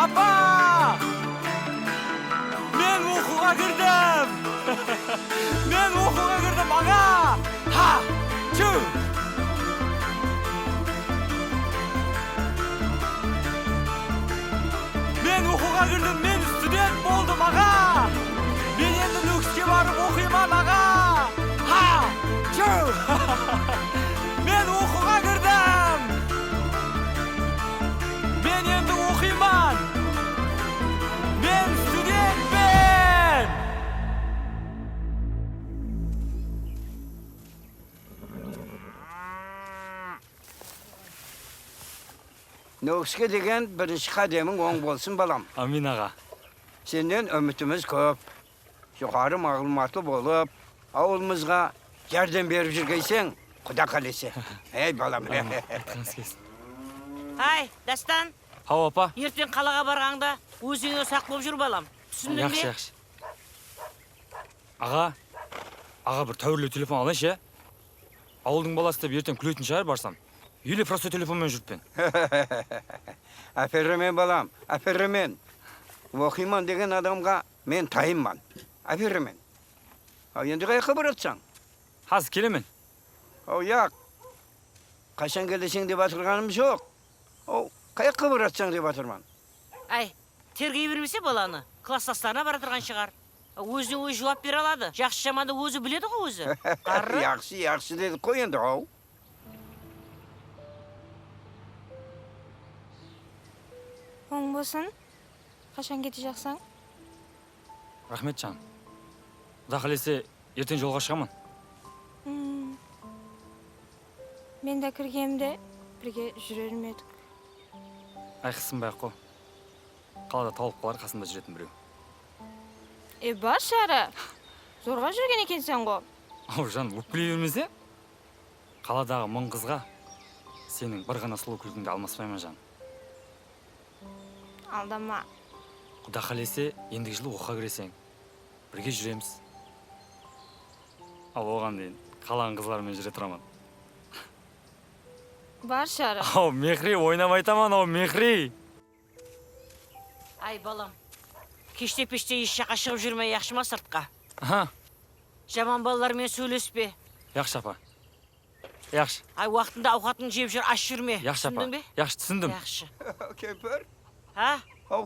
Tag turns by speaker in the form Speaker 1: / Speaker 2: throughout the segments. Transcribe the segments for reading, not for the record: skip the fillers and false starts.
Speaker 1: Апа! Мен оқуға кірдім! Мен оқуға кірдім, аға! Ха! Чу! Мен оқуға кірдім, мен студент болдым, аға! Мен енді Нүкіске барып оқиман, аға! Ха! Чу! Мен оқуға кірдім! Мен енді оқиман! Мен студентпен!
Speaker 2: Нүкіске деген бірінші қадемің оң болсын балам.
Speaker 1: Амин, аға.
Speaker 2: Сенен үмітіміз көп. Жоғары мағлұматлы болып, ауылымызға жәрдем беріп жүргейсің, құда қалесе. Ей балам.
Speaker 3: Ай, Дастан,
Speaker 1: Хау, апа.
Speaker 3: ертең қалаға барғанда өзіңе сақ болып жүр балам. Түсіндің бе?
Speaker 1: Яқшы. Аға бір тәуірлі телефон алайыншы, ауылдың баласы деп ертең күлетін шығар барсам. Үйлі просто телефонмен жүріппен.
Speaker 2: Әперімен балам, әперімен. Оқиман деген адамға мен тайымман. Әперімен. Енді қайқы бұратсаң?
Speaker 1: Хаз, келемен.
Speaker 2: Яқ. Қашан келесің деп атырғаным жоқ. Қайқы бұратсаң деп атырман.
Speaker 3: Ай, тергей бермесе баланы, класстастарына бара тұрған шығар. Өзіне өзі жауап бере алады. Жақсы жаманды өзі біледі ғой өзі. Қарры?
Speaker 2: Яқшы деді қой енді, ау.
Speaker 4: Оң болсын. Қашан кете жақсаң?
Speaker 1: Рахмет жаным. Құда қалесе ертең жолға шығамын.
Speaker 4: Мен де кіргемде бірге жүрер ме едік.
Speaker 1: Айқысынбай-ақ қой. Қалада тауып қалар қасында жүретін біреу.
Speaker 4: Бар шары. Зорға жүрген екенсен ғой.
Speaker 1: Ау жаным, өкпілей бермесе? Қаладағы мың қызға сенің бір ғана сұлу күлкіңді алмаспаймын жаным.
Speaker 4: Алдама.
Speaker 1: Құда қалесе ендігі жылы оқуға кіресең. Бірге жүреміз. Ал оған дейін қаланың қызларымен жүре тұрамын.
Speaker 4: Бар шары.
Speaker 1: Ау, Мехри, ойнамай таман, ау, Мехри.
Speaker 3: Ай, балам, кеште-пеште еш жаққа шығып жүрмей яқшы ма сыртқа? Жаман балалармен сөйлеспе.
Speaker 1: Яқшы, апа. Яқшы.
Speaker 3: Ай, уақытында ауқатын жеп жүр, аш жүрме.
Speaker 1: Яқшы, апа.
Speaker 3: Түсіндің бе?
Speaker 1: Яқшы, түсіндім.
Speaker 3: Яқшы.
Speaker 2: Кемпір,
Speaker 3: Ха?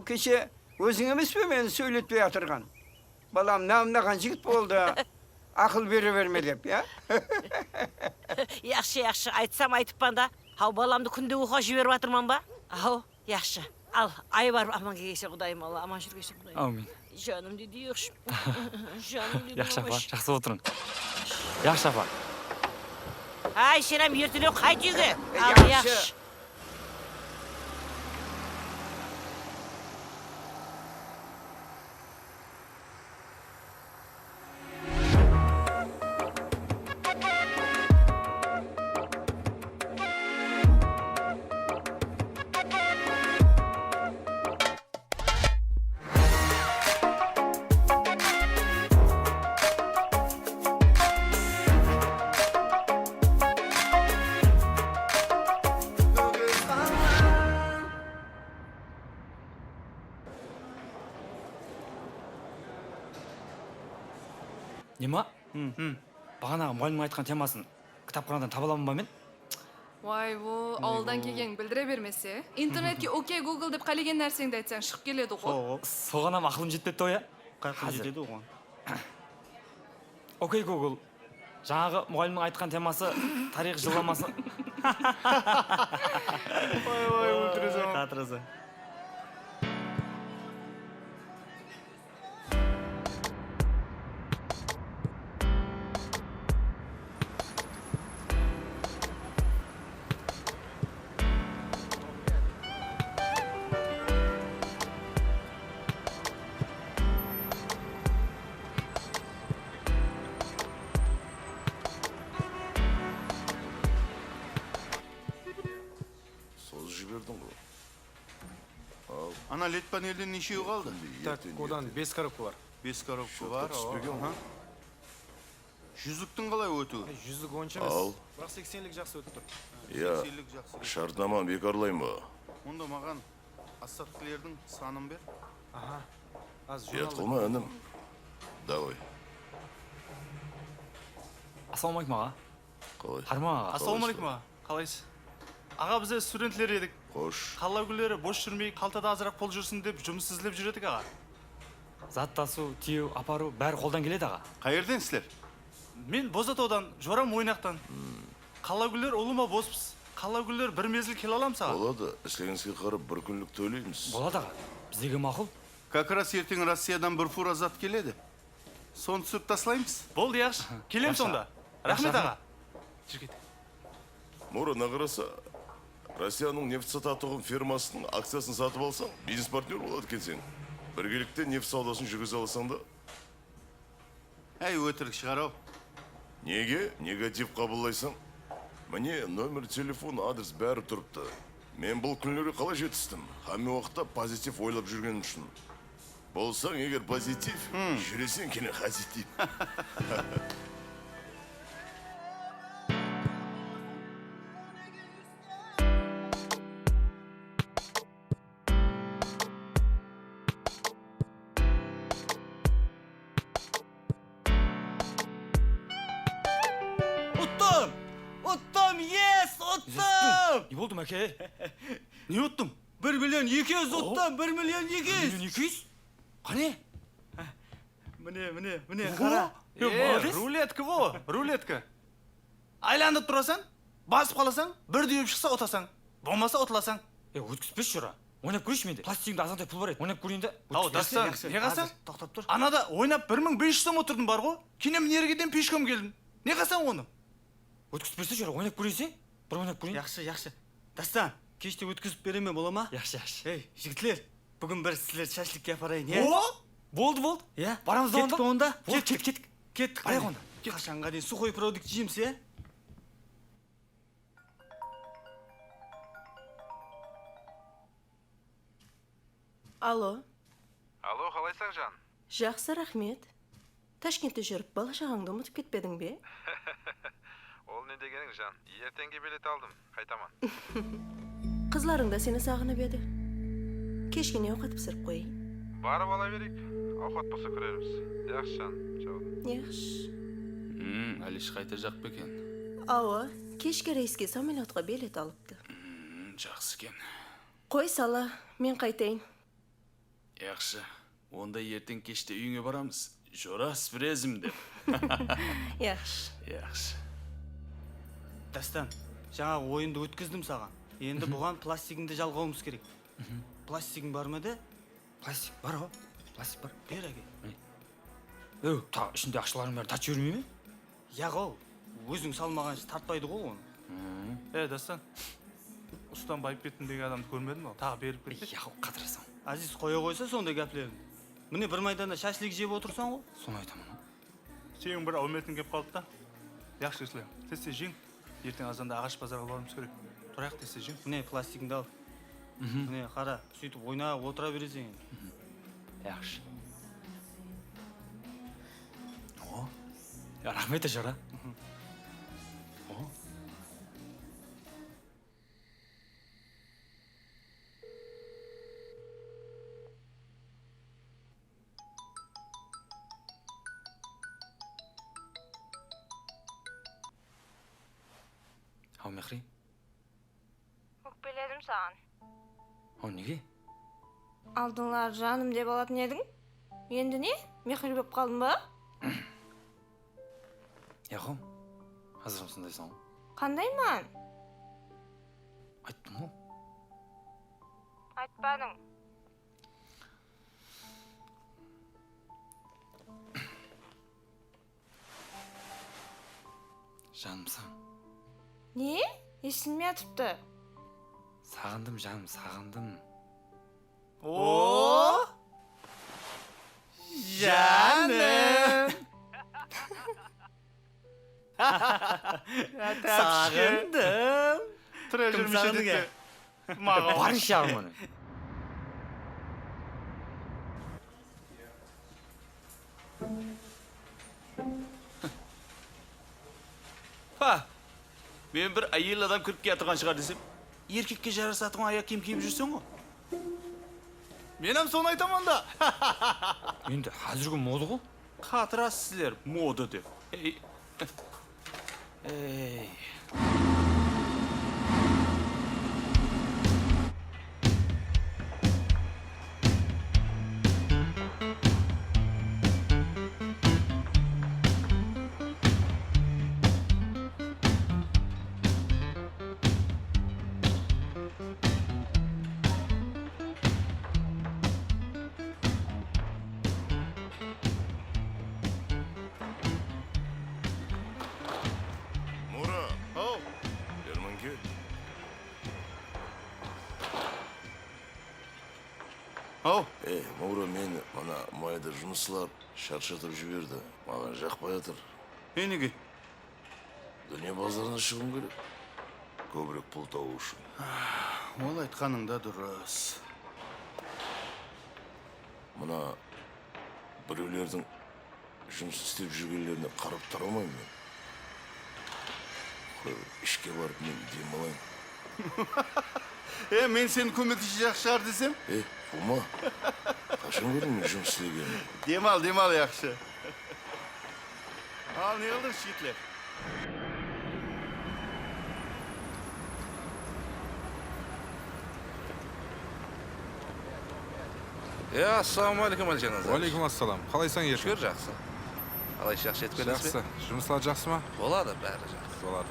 Speaker 2: кеше өзің емес пе мені сөйлетпей атырған? Балам, намынаған жігіт болды. Ақыл бере берме деп, я?
Speaker 3: Яқшы, айтсам айтыппан да. Ау, баламды күнде оқуға жіберіп атырман ба? Ау, яқшы. Ал, ай бар, аман келгесе құдайым, алла, аман жүргесе құдайым.
Speaker 1: Аумин.
Speaker 3: Жаным деді, еқші. Жаным деді,
Speaker 1: Яқшы, апа, жақсы отырың. Яқшы, апа.
Speaker 3: Ай, сенем ертілеу қайт үйге.
Speaker 2: Яқшы.
Speaker 1: Нема? Бағанағы мұғалімнің айтқан темасын кітапханадан таба аламын ба мен?
Speaker 5: Вай, бұл ауылдан келген білдіре бермесе. Интернетке окей, Google деп қалеген нәрсеңді айтсаң шығып келеді ғой.
Speaker 1: Соған ақылым жетпепті оя.
Speaker 6: Қайқы жетеді оған.
Speaker 1: Окей, Google. Жаңағы мұғалімнің айтқан темасы тарих жылламасы.
Speaker 6: Ой, өлтірізі.
Speaker 7: жібердің ғой.
Speaker 6: Ана лед панелден нешеу қалды?
Speaker 7: Так, одан 5 коробка бар.
Speaker 6: 5 коробка бар.
Speaker 7: Түспеген ғой.
Speaker 6: Жүзіктің қалай өтуі?
Speaker 7: Жүздік онша емес. Бірақ 80-лік жақсы өтіп тұр.
Speaker 8: Я шартнаманы бекарлайын ба?
Speaker 6: Онда маған Остаткілердің санын бер.
Speaker 7: Ага. Аз
Speaker 8: Ұят
Speaker 7: журнал.
Speaker 8: қылма, інім. Давай.
Speaker 9: Ассалаумалейкум аға.
Speaker 8: Қалай?
Speaker 9: Харма аға.
Speaker 6: Ассалаумалейкум аға. Қалайсыз? Аға бізде студентлер едік.
Speaker 8: Қош.
Speaker 6: Қала күндері бос жүрмей, қалтада азырақ пұл жүрсін деп жұмыс іздеп жүредік аға.
Speaker 9: Зат тасу, тиеу, апару бәрі қолдан келеді аға.
Speaker 6: Қайерден сілер? Мен Бозатаудан, Жорам ойнақтан. Қала күндер ұлыма боспыз. Қала күндер бір мезгіл келе аламыз аға.
Speaker 8: Болады, іслеңізге қарап бір күнлік төлейміз.
Speaker 9: Болады аға. Біздегі мақұл.
Speaker 6: Как раз ертең Россиядан бір фура зат келеді. Соны түсіп таслаймыз. Болды яқшы. Келем сонда. Рахмет аға. Жүр кет.
Speaker 8: Мұрына қараса, Россияның нефт сататығын фирмасының акциясын сатып алсаң, бизнес-партнер болады кенсең. Біргелікте нефт саудасын жүргізе алсаң да.
Speaker 6: Әй, өтірік шығар ау.
Speaker 8: Неге? Негатив қабылдайсың? Міне, номер, телефон, адрес бәрі тұрыпты. Мен бұл күнлері қалай жетістім? Хами уақытта позитив ойлап жүргенім үшін. Болсаң, егер позитив, жүресен кені хазитив.
Speaker 1: Ұттым! Ұттым! Yes! Ұттым!
Speaker 9: Не болды мәке?
Speaker 6: Не ұттым?
Speaker 1: 1 миллион 200 ұттым! 1 миллион 200!
Speaker 9: 200? Қане?
Speaker 6: Міне, қара.
Speaker 9: молодец.
Speaker 6: Рулетка во, рулетка. Айландып тұрасаң, басып қаласаң, бір дүйіп шықса ұтасаң, болмаса ұтыласаң.
Speaker 9: Өткізбес жора. Ойнап көрейші менде. Пластигімде азғантай пұл бар еді. Ойнап көрейін де.
Speaker 6: Ау, дастан, не қасаң? Тоқтап тұр. Анада ойнап 1500 сом отырдым бар ғой. Кенем нергеден пешком келдім. Не қасаң оны?
Speaker 9: Өткізбесе жора. Ойнап көрейсі? Бір ойнап көрейін.
Speaker 1: Яқшы. Дастан, кеште өткізіп береме бола ма?
Speaker 9: Яқшы.
Speaker 1: Ей, жігітлер, бүгін бір сіздер шашликке апарайын,
Speaker 9: О! Болды.
Speaker 1: Иә?
Speaker 9: Барамыз да
Speaker 1: Кеттік онда?
Speaker 9: Кеттік.
Speaker 1: Кеттік.
Speaker 9: Барайық онда.
Speaker 1: Қашанға дейін сухой продукт жейміз, иә?
Speaker 10: Алло,
Speaker 7: Алло, қалайсың жан?
Speaker 10: жақсы рахмет. Ташкентте жүріп, бала шағаңды ұмытып кетпедің бе?
Speaker 7: Ол не дегенің жан? Ертеңге билет алдым. Қайтаман.
Speaker 10: Қызларың да сені сағынып еді. Кешкене ауқат пісіріп қойайын.
Speaker 7: Барып ала берейік. Ауқат болса көрерміз. Жақсы жан. Чау.
Speaker 10: Яқшы.
Speaker 6: Әліш қайта жақ бекен.
Speaker 10: Ауа, кешке рейске самолетқа билет алыпты.
Speaker 6: Жақсы кен.
Speaker 10: Қой сала, мен қайтайын.
Speaker 6: Яқшы. Онда ертең кеште үйіңе барамыз. Жора спірезім деп.
Speaker 10: Яқшы.
Speaker 6: Яқшы.
Speaker 1: Дастан, жаңағы ойынды өткіздім саған. Енді бұған пластигіңді жалғауымыз керек. Пластигің бар ма де?
Speaker 9: Пластик бар ғой. Пластик бар.
Speaker 1: Бер әге.
Speaker 9: Ішінде ақшаларың бәрі тат жібермей ме?
Speaker 1: Яғау, өзің салмаған тартпайды ғой оны.
Speaker 6: Дастан. Ұстан Байыпбектің адамды көрмедің ба? Тағы беріп кетті.
Speaker 9: Яғау, қатырасың.
Speaker 1: Азиз қоя қойса сондай гәплерін. Міне бір майданда шашлик жеп отырсаң ғой.
Speaker 9: Соны айтамын.
Speaker 6: Сенің бір ауметің кеп қалды да. Яқшы ислем. Тесте жең. Ертең азанда ағаш базарға барымыз керек. Тұрайық тесте жең.
Speaker 1: Міне пластигіңді ал. Міне қара, сөйтіп ойнап отыра бересің енді.
Speaker 9: Яқшы. Рахмет жора. Ау мехри.
Speaker 4: Өкпеледім саған.
Speaker 9: Ау неге?
Speaker 4: Алдыңлар жаным деп алатын едің? Енді не? Мехри болып қалдың ба?
Speaker 9: Яғау, азырым сындайсың ғой.
Speaker 4: Қандайман?
Speaker 9: Айттым ғой.
Speaker 4: Айтпадың.
Speaker 9: Жанымсың.
Speaker 4: Не? Есілме атыпты.
Speaker 9: Сағындым жаным, сағындым.
Speaker 1: О! Жаным! Сағындым!
Speaker 6: Тұра
Speaker 1: Кім
Speaker 6: жүрмесе
Speaker 1: сағынды
Speaker 6: де.
Speaker 1: ке?
Speaker 6: Маған.
Speaker 9: Барың шағым оны.
Speaker 6: Мен бір әйел адам кіріп келе тұрған шығар десем, еркекке жарасатын аяқ киім киіп жүрсің ғой. Мен hem соны айтамын да.
Speaker 9: Енді қазіргі мода ғой.
Speaker 6: Қатырасыз сіздер мода деп. Ей.
Speaker 8: Мура,
Speaker 6: Ау.
Speaker 8: Ерманке.
Speaker 6: Ау.
Speaker 8: Мура, мені мына майда жұмысшылар шаршатып жіберді. Маған жақпай жатыр.
Speaker 6: Неге?
Speaker 8: Дүние базарына шығым керек. Көбірек пұл табу үшін.
Speaker 6: Ол айтқаныңда дұрыс.
Speaker 8: Мына біреулердің жұмыс істеп жүргенлеріне қарап тұра алмаймын мен. Ішке барып мен демалайын.
Speaker 6: Мен сені көмектесіп жақсы шығар десем?
Speaker 8: Бұма, қашан көрдің мен жұмыс істегенім?
Speaker 6: Демал яқшы. Ал, не қылдың шиітлер?
Speaker 7: Ассалаумағалейкум Әлжан.
Speaker 11: Уалейкум ассалам. Қалайсың ертең?
Speaker 7: Шүкір жақсы. Қалай жақсы жетіп келесіз бе?
Speaker 11: Жақсы. Жұмыстар жақсы ма?
Speaker 7: Болады, бәрі жақсы.
Speaker 11: Болады.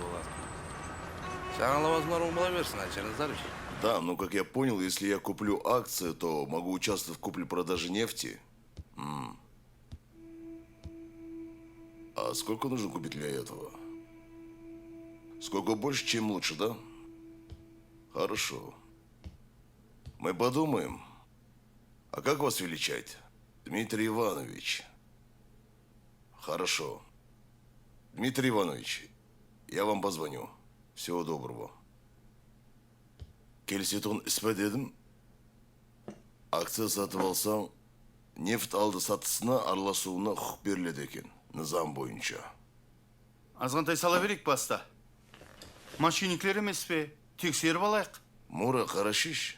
Speaker 7: Жаңа лауазымдар оң бола берсін, Әлжан Назарович.
Speaker 8: Да, но как я понял, если я куплю акции, то могу участвовать в купле-продаже нефти. А сколько нужно купить для этого? Сколько больше, чем лучше, да? Хорошо. Мы подумаем. А как вас величать? Дмитрий Иванович. Хорошо. Дмитрий Иванович, я вам позвоню. Всего доброго. Келісетін іс пе дедім. Акция сатып алсаң, нефт алды сатысына араласуына құқық беріледі екен, низам бойынша.
Speaker 6: Азғантай сала берейік баста. Мошенниктер емес пе? Тексеріп алайық.
Speaker 8: Мура, қарашиш,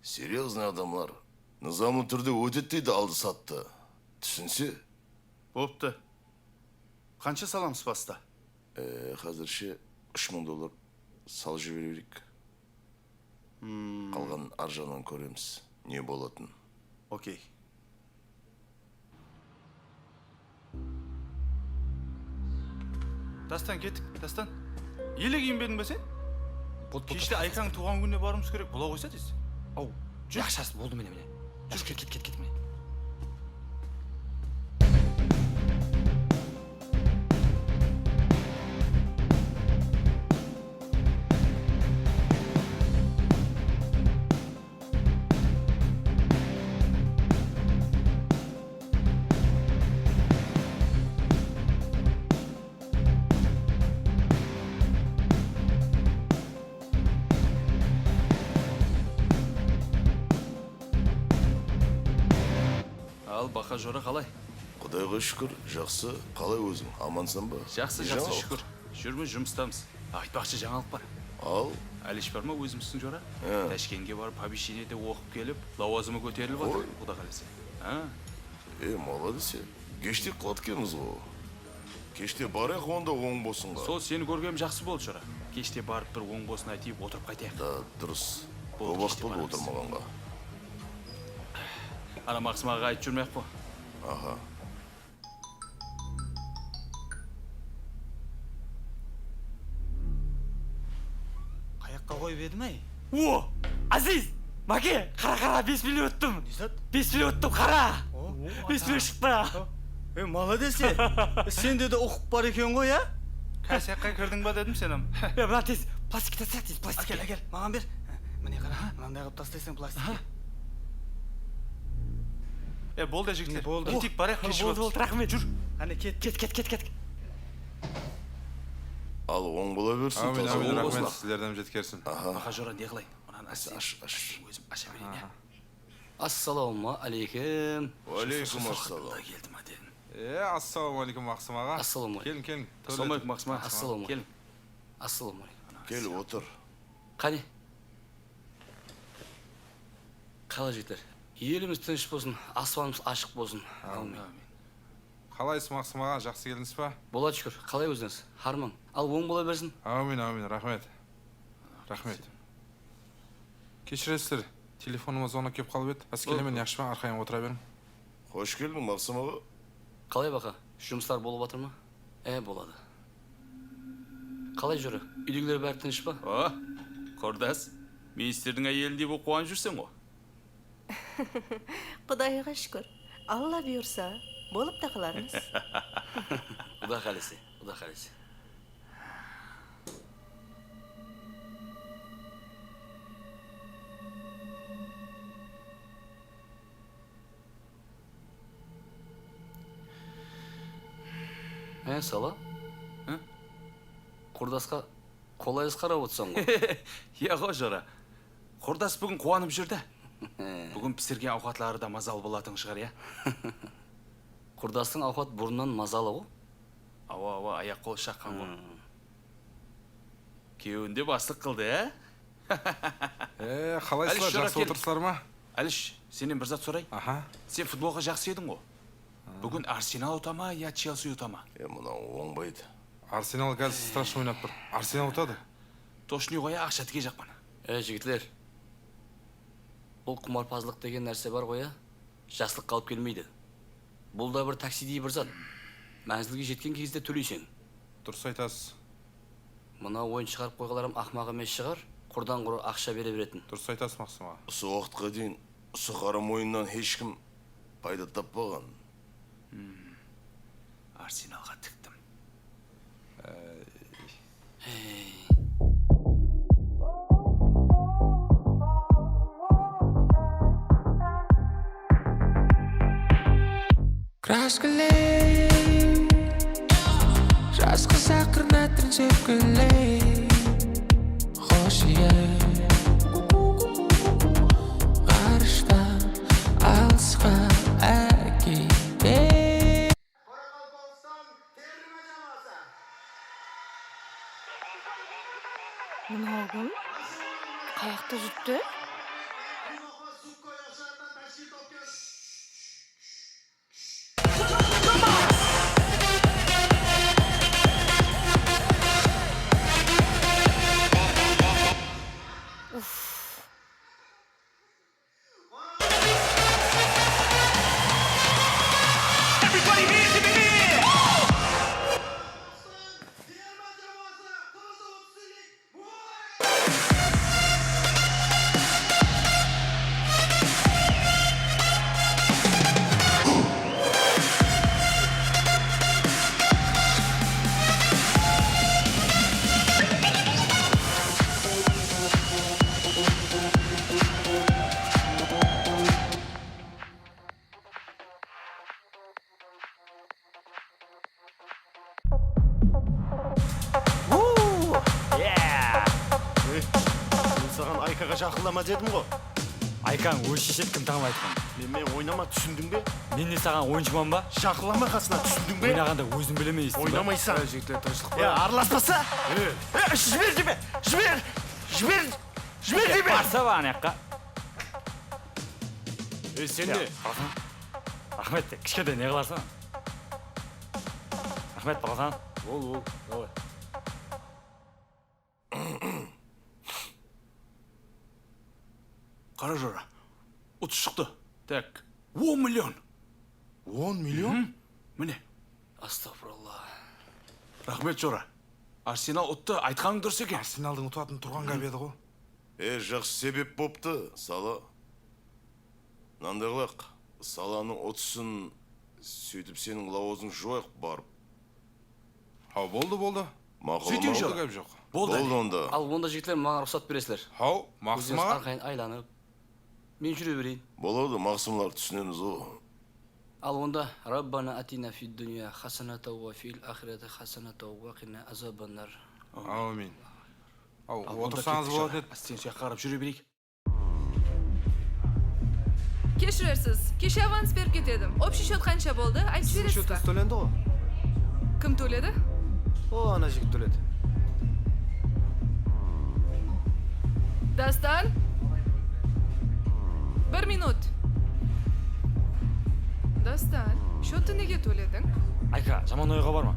Speaker 8: серьезный адамлар. Низамны түрде өтеді дейді алды сатты. Түсінсе?
Speaker 6: Бопты. Қанша саламыз баста?
Speaker 8: Қазірше $3000 сал жібере берейік. Қалған аржанан көреміз. Не болатын?
Speaker 6: Окей. Дастан кеттік, Дастан. Еле киінбедің бе сен? Кеште Айкаң туған күніне барымыз керек, бола қойса дейсіз.
Speaker 9: Ау, жақшасы болды міне. Жүр, кет міне.
Speaker 6: Ал, бақа жора қалай?
Speaker 8: Құдайға шүкір, жақсы. Қалай өзің, амансан ба?
Speaker 6: Жақсы, шүкір. Жүрміз, жұмыстамыз. Айтпақшы жаңалық бар.
Speaker 8: Ал?
Speaker 6: Әлиш бар ма өзіміздің жора? Ташкенге барып, помещениеде оқып келіп, лауазымы көтеріліп отыр, құда қалесе.
Speaker 8: Молодец. Кеште қылаткеніміз ғой. Кеште барайық онда оң босынға.
Speaker 6: Сол сені көргем жақсы болды жора. Кеште барып бір оң босын айтып отырып қайтайық.
Speaker 8: Да, дұрыс. Көп уақыт болды отырмағанға.
Speaker 6: Ана Мақсымаға айтып жүрмек қой.
Speaker 8: Аха.
Speaker 1: Қаяққа қойып едім ай?
Speaker 3: О, Азиз, Маке, қара, 5 миллион өттім. 5 миллион өттім, қара. 5 миллион шықты.
Speaker 1: Молодец, сен де оқып бар екен ғой, а?
Speaker 6: Кәсекқа кірдің ба дедім сенім.
Speaker 3: Мына тез, пластик тастайық тез, пластик.
Speaker 1: Әкел, маған бер. Міне қара, мынандай қылып тастайсың пластикке.
Speaker 6: Болды жігіттер.
Speaker 1: Болды.
Speaker 6: Кетейік, барайық, кешіп
Speaker 3: Болды, рахмет. Жүр.
Speaker 1: Қане,
Speaker 3: Кет.
Speaker 8: Ал оң бола берсін.
Speaker 11: Әмин, рахмет. Сіздерден жеткерсін.
Speaker 6: Бақа жора не қылайын? Мынаны
Speaker 8: Аш.
Speaker 6: өзім аша берейін, я.
Speaker 12: Ассалаумағалейкум.
Speaker 8: Уалейкум ассалам.
Speaker 6: Келдім, аден.
Speaker 11: Ассалаумағалейкум, Мақсым аға.
Speaker 12: Ассалаумағалейкум.
Speaker 11: Келін.
Speaker 6: Ассалаумағалейкум, Мақсым.
Speaker 12: Ассалаумағалейкум. Ассалаумағалейкум.
Speaker 8: Кел, отыр.
Speaker 12: Қане? Қалай жігіттер? Еліміз тыныш болсын, аспанымыз ашық болсын. Аумин.
Speaker 11: Қалайсыз Мақсым аға, жақсы келдіңіз ба?
Speaker 12: Болады шүкір. Қалай өзіңіз? Харман. Ал оң бола берсін.
Speaker 11: Аумин, рахмет. Рахмет. Кешіресіздер, телефоныма звонок кеп қалып еді. Әскелемен яқшы ма, арқайын отыра берім.
Speaker 8: Қош келдің, Мақсым аға.
Speaker 12: Қалай бақа? Жұмыстар болып жатыр ма? Болады. Қалай жүрі? Үйдегілер бәрі тыныш па?
Speaker 6: Кордас, министрдің әйеліндей болып қуанып жүрсің ғой.
Speaker 10: Құдайға шүкір. Алла бұйырса, болып та қалармыз.
Speaker 12: Құда қалесе, құда қалесе. Сала? Құрдасқа қолайыз қарап отырсың ғой.
Speaker 6: Яғы жора. Құрдас бүгін қуанып жүрді. Бүгін пісірген ауқатлары да мазалы болатын шығар, я?
Speaker 12: Құрдастың ауқат бұрыннан мазалы ғой.
Speaker 6: Ава, аяқ қол шаққан ғой. Кеуінде бастық қылды,
Speaker 11: Қалайсыздар, жақсы отырсыздар ма?
Speaker 6: Әліш, сенен бір зат сұрай.
Speaker 11: Аха.
Speaker 6: Сен футболға жақсы едің ғой. Бүгін Арсенал ұтама, я Челси ұтама?
Speaker 8: Мынау оңбайды.
Speaker 11: Арсенал қазір страшно ойнап тұр. Арсенал ұтады.
Speaker 6: Тошны қоя ақша тіге жақпан.
Speaker 12: Жігітлер, бұл құмарпазлық деген нәрсе бар қоя, жақсылық қалып келмейді. Бұл да бір таксидей бір зат. Мәнзілге жеткен кезде төлейсің.
Speaker 11: Дұрыс айтасыз.
Speaker 12: Мына ойын шығарып қойғаларым ақмақ емес шығар, құрдан құры ақша бере беретін.
Speaker 11: Дұрыс айтасыз Мақсым аға.
Speaker 8: Осы уақытқа дейін осы қарам ойыннан ешкім пайда таппаған.
Speaker 6: Арсеналға тіктім.
Speaker 1: Краскілей Жазғы сақырын әттірін сөпкілей Хош ғарыштан алысқа әкеде
Speaker 4: Мынау кім? Қаяқта жүріпті?
Speaker 6: Жақылама дедім ғой.
Speaker 9: Айкаң өз шешет кім таңып айтқан?
Speaker 6: Мен ойнама, түсіндің бе?
Speaker 9: Мен не саған ойыншыман ба?
Speaker 6: Жақылама қасына, түсіндің бе?
Speaker 9: Ойнағанда өзің білемейсің ба?
Speaker 6: Ойнамайсың.
Speaker 9: Жігіттер тыныштық па?
Speaker 6: Араласпаса? Жібер деме! Жібер деме!
Speaker 9: Барса ба ана жаққа?
Speaker 6: Сен не?
Speaker 9: Рахмет, кішкентай не қыларсың? Рахмет, балахан.
Speaker 6: Ол, давай. Қара жора, ұтыс шықты. Так, 10 миллион. 10 миллион? Міне.
Speaker 12: Астағфиралла.
Speaker 6: Рахмет жора. Арсенал ұтты, айтқаның дұрыс екен.
Speaker 11: Арсеналдың ұтатын тұрған қап еді ғой.
Speaker 8: Жақсы себеп бопты, Сала. Мынандай қылақ, Саланың ұтысын сөйтіп сенің лауазың жойық барып.
Speaker 11: Болды.
Speaker 6: Сөйтің жора.
Speaker 11: Қап жоқ.
Speaker 8: Болды онда.
Speaker 12: Ал онда жігітлер маған рұқсат бересілер.
Speaker 11: Мақсым аға.
Speaker 12: Арқайын айланып, мен жүре берейін.
Speaker 8: Болады, Мақсымлар түсінеміз ғой.
Speaker 12: Ал онда Раббана атина фид дүния хасаната ва фил ахирати хасаната ва қина азабаннар.
Speaker 11: Аумин. Отырсаңыз болады еді.
Speaker 6: Сен сияқты қарап жүре берейік.
Speaker 5: Кешірерсіз, кеше аванс беріп кетедім. Общий счет қанша болды? Айтып бересіз ба?
Speaker 1: төленді ғой.
Speaker 5: Кім төледі?
Speaker 1: Ана жігіт төледі.
Speaker 5: Дастан? 1 минут. ремонтты неге төледің?
Speaker 9: Айка, жаман ойға барма.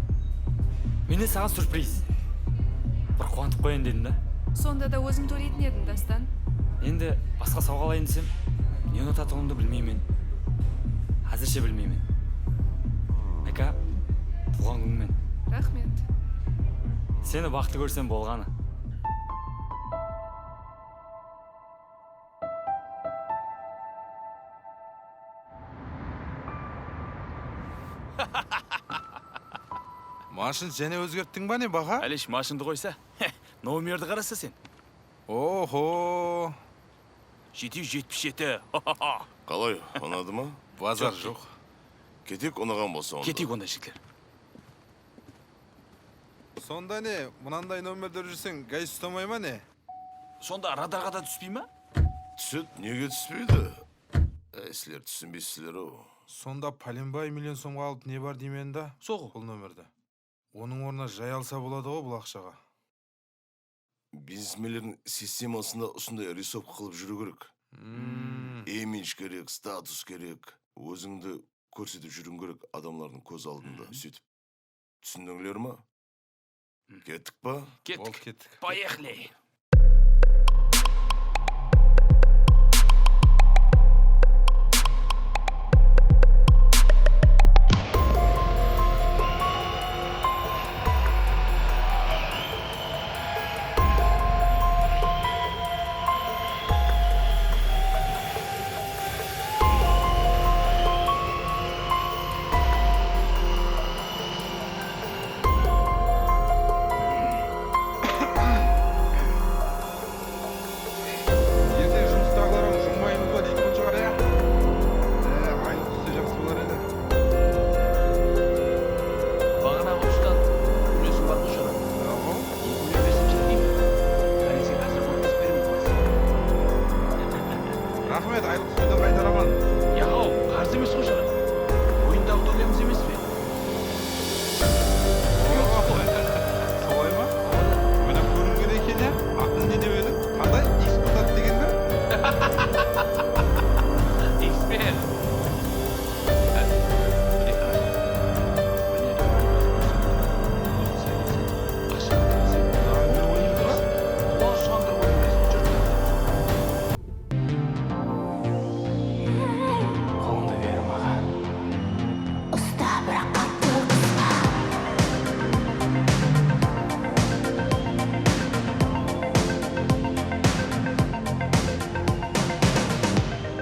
Speaker 9: Менде саған сюрприз. Бір қуантып қояйын дедім да.
Speaker 5: Сонда да өзің төлейтін едің, Дастан.
Speaker 9: Енді басқа сауға алайын десем, не ұнататынымды білмеймін. Әзірше білмеймін. Айка, туған күніңмен.
Speaker 5: Рахмет.
Speaker 9: Сені бақытты көрсем болғаны.
Speaker 11: Машин және өзгерттің ба не баға?
Speaker 6: Әлеш машинды қойса, номерді қараса сен.
Speaker 11: Охо.
Speaker 6: 777.
Speaker 8: Қалай, ұнады ма?
Speaker 11: Базар жоқ.
Speaker 8: Кетек ұнаған болса онда.
Speaker 6: Кетейік онда жігітлер.
Speaker 11: Сонда не, мұнандай номердер жүрсең, гай ұстамай ма не?
Speaker 6: Сонда радарға да түспей ма?
Speaker 8: Түсет, неге түспейді? Сілер түсінбейсіздер ау.
Speaker 11: Сонда пәленбай миллион сомға алып не бар деймен да?
Speaker 6: Соғы.
Speaker 11: Бұл нөмірді. Оның орнына жай алса болады ғой бұл ақшаға.
Speaker 8: Бизнесмендердің системасында ұсындай рисовка қылып жүру керек. Имидж керек, статус керек. Өзіңді көрсетіп жүруің керек адамлардың көз алдында. Сөйтіп. Түсіндіңдер ма? Кеттік па?
Speaker 11: Кеттік.
Speaker 6: Поехали.
Speaker 11: Ертең жұмыстағыларға жұммаймыз ба дейтін шығар, я? Айлық түссе жақсы болар еді.
Speaker 12: Бағана ұштан үлесің бар құшыра. Үле берсем жетпеймін. Әлесен қазір қоймас беремін.
Speaker 11: Рахмет, айлық түсуді қайтараман.
Speaker 12: Яғау, қарсы емес құшыра. Ойындағы төлеміз емес пе?
Speaker 11: Солай ма? Өне көрінген екен, я? Атын не деп едің? Қандай? Экспортат деген бе?
Speaker 12: Эксперт.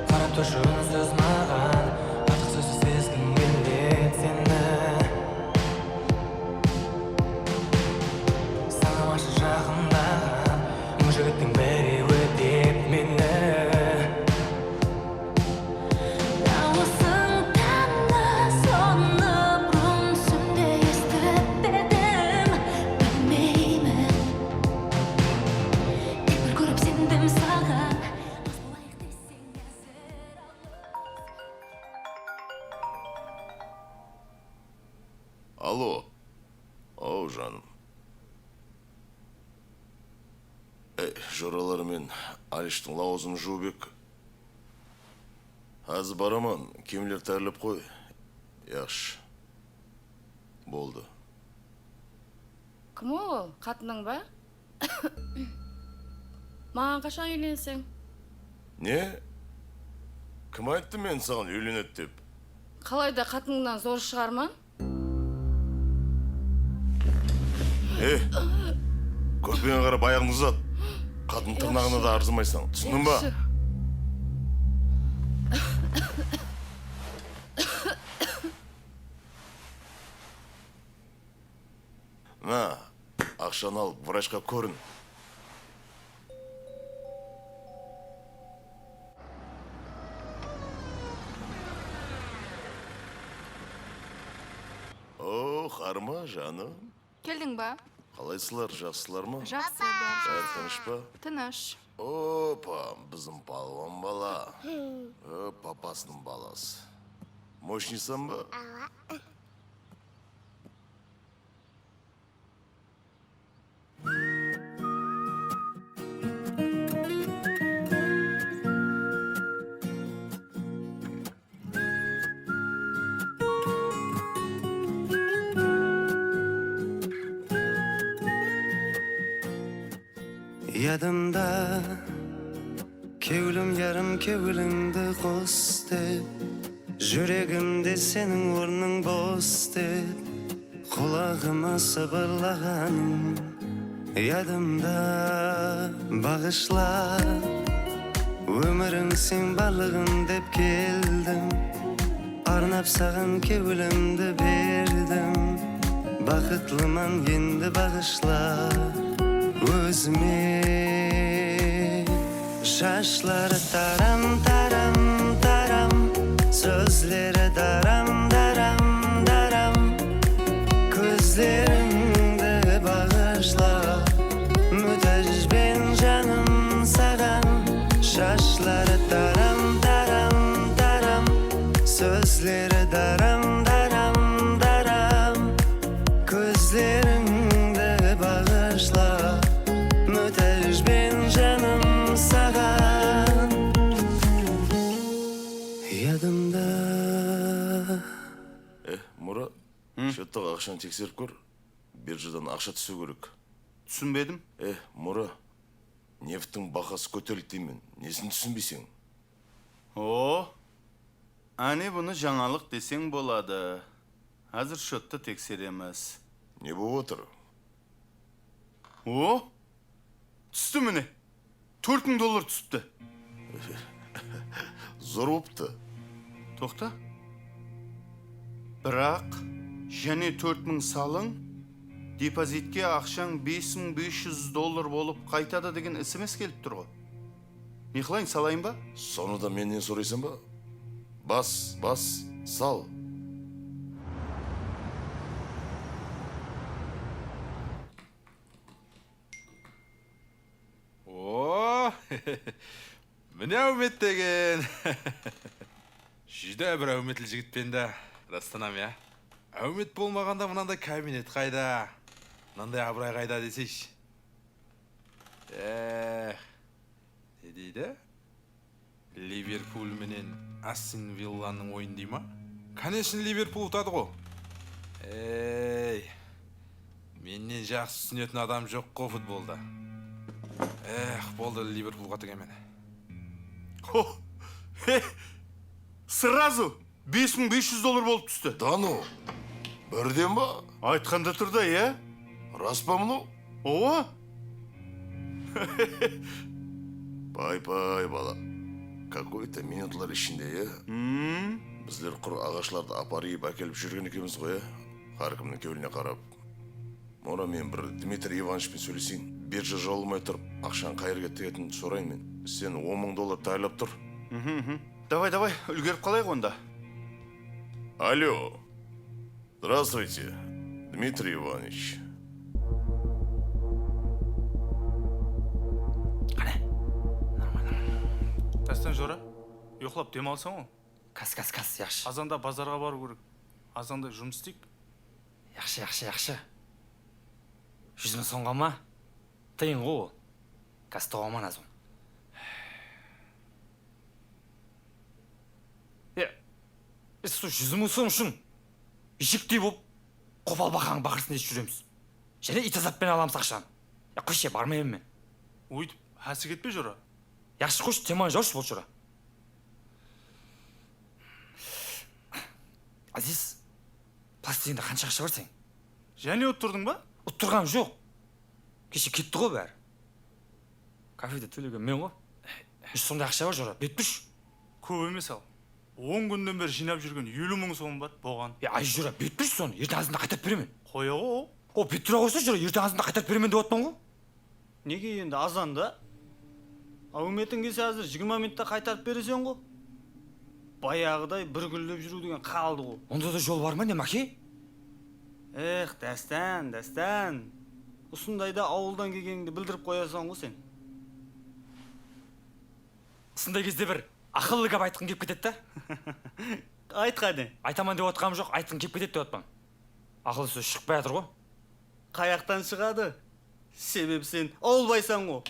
Speaker 1: Қарап тұршы үнсіз маған, артық сөзсіз сезгім келеді сені. Санамашы жақындаған, мың жігіттің біреуі деп мені. Дауысың таңда соны бұрын сүмде естіп едім, білмеймін. Тек бір көріп сендім саған.
Speaker 8: Алло. Ау, жаным. Жоралар мен Алиштің лауызын жуыбек. Аз бараман, кемлер тәріліп қой. Яқшы. Болды.
Speaker 5: Кім ол? Қатының ба? Маған қашан үйленсең?
Speaker 8: Не? Кім айтты мен саған үйленет деп?
Speaker 5: Қалайда қатыңнан зор шығарман?
Speaker 8: Көрпеңе қарап аяғыңды ұзат. Қатын тырнағына да арзымайсың. Түсіндің ба? На, ақшаны алып, врачқа көрін. О, қарма, жаным.
Speaker 5: Келдің ба?
Speaker 8: Қалайсылар, жақсылар ма?
Speaker 5: Жақсы бар.
Speaker 8: Бәрі тыныш па?
Speaker 5: Тыныш.
Speaker 8: Опа, біздің палуан бала. Папасының баласы. Мощныйсан ба?
Speaker 1: Yadımda kevlim yarım kevlimdi qos deb Yüreğimde senin ornun boz deb Kulağıma sıvırlağanım Yadımda bağışla Ömürüm sen balığın dep geldim Arnap sağın kevlimdi berdim Bakıtlıman endi bağışla Özüme Şaşları taram taram taram Sözleri daram daram daram Gözlerimde bağışla Mütej ben canım sağan Şaşları taram taram taram Sözleri daram daram daram Gözlerimde bağışla Mütej ben canım sağan Yadımda
Speaker 8: Мұра, счеттағы ақшаны тексеріп көр. Биржадан ақша түсу керек.
Speaker 6: Түсінбедім.
Speaker 8: Мұра, нефттің бағасы көтерілді деймін. Несін түсінбейсің?
Speaker 6: О, әне бұны жаңалық десең болады. Әзір шотты тексереміз.
Speaker 8: Не болып отыр?
Speaker 6: О, түсті міне. $4000 түсіпті.
Speaker 8: Зор болыпты.
Speaker 6: Тоқта. Бірақ, және 4000 салың, депозитке ақшаң $5500 болып қайтады деген SMS келіп тұр ғой. Не қылайын, салайын ба?
Speaker 8: Соны да менен сұрайсың ба? Бас, сал.
Speaker 11: О, міне әумет деген. Жүді бір әуметіл жігітпен де растанам, я. Әумет болмағанда мынандай кабинет қайда, мынандай абырай қайда десейші. Не дейді? Ливерпуль менен Астон Вилланың ойын дей ма? Конечно, Ливерпуль ұтады ғой. Менен жақсы түсінетін адам жоқ қой футболда. Болды Ливерпулға тігемен.
Speaker 6: Сразу $5500 болып түсті.
Speaker 8: Да ну, бірден ба?
Speaker 6: Айтқанда тұрда, е?
Speaker 8: Рас па мұну?
Speaker 6: Ова?
Speaker 8: Пай, бала. Какой-то минутлар ішінде, е? Біздер құр ағашларды апарып әкеліп жүрген екеміз ғой, е? Қаркімнің кеуіліне қарап. Мұра мен бір Дмитрий Ивановичпен сөйлесейін. Биржа жолымай тұрып, ақшан қайырға тегетін сұрайын мен. Сен $10 000 тайлап тұр.
Speaker 6: Давай, үлгеріп қалайық онда.
Speaker 8: Алло. Здравствуйте, Дмитрий Иванович.
Speaker 9: Қане? Нормально.
Speaker 6: Тәстен жора, ұйқылап демалсаң о?
Speaker 9: Кас, яқшы.
Speaker 6: Азанда базарға бару керек. Азанда жұмыс істейік.
Speaker 9: Яқшы. 100 000 сомға ма? Тыйын ғой. Кас тоғаман азон. Сол 100 000 сом үшін ишіктей болып қопал бақаң бақырсын ешіп жүреміз. Және ит азаппен аламыз ақшаны. Қойшы, бармайым мен.
Speaker 6: Өйтіп, әсі кетпе жора.
Speaker 9: Яқшы қойшы, теманы жаушы бол жора. Азиз, пластигінде қанша ақша бар сен?
Speaker 6: Және ұттырдың ба?
Speaker 9: Ұттырғам жоқ. Кеше кетті ғой бәрі. Кафеде төлеген мен ғой. Сондай ақша бар жора, бетпіш.
Speaker 6: Көп емес ал. 10 күнден бері жинап жүрген 50 000 сом бар болған.
Speaker 9: Ай жора, бетпіш соны, ертең азында қайтап беремен.
Speaker 6: Қоя ғой.
Speaker 9: О, бет тұра қойса жора, ертең азында қайтап беремен деп отпан ғой.
Speaker 1: Неге енді азанда? Әуметің келсе әзір 20 минутта қайтарып бересен ғой. Баяғыдай бір күллеп жүру деген қалды ғой.
Speaker 9: Онда да жол бар ма не, Маке?
Speaker 1: Дәстән. Осындайда ауылдан келгеніңді білдіріп қоясың ғой сен.
Speaker 9: Осындай кезде бір ақыллы кеп айтқын кеп кетеді да?
Speaker 1: Айт қане.
Speaker 9: Айтаман деп отқам жоқ, айтқын кеп кетеді деп отпан. Ақылы сөз шықпай жатыр ғой.
Speaker 1: Қаяқтан шығады? Себеп сен олбайсың ғой.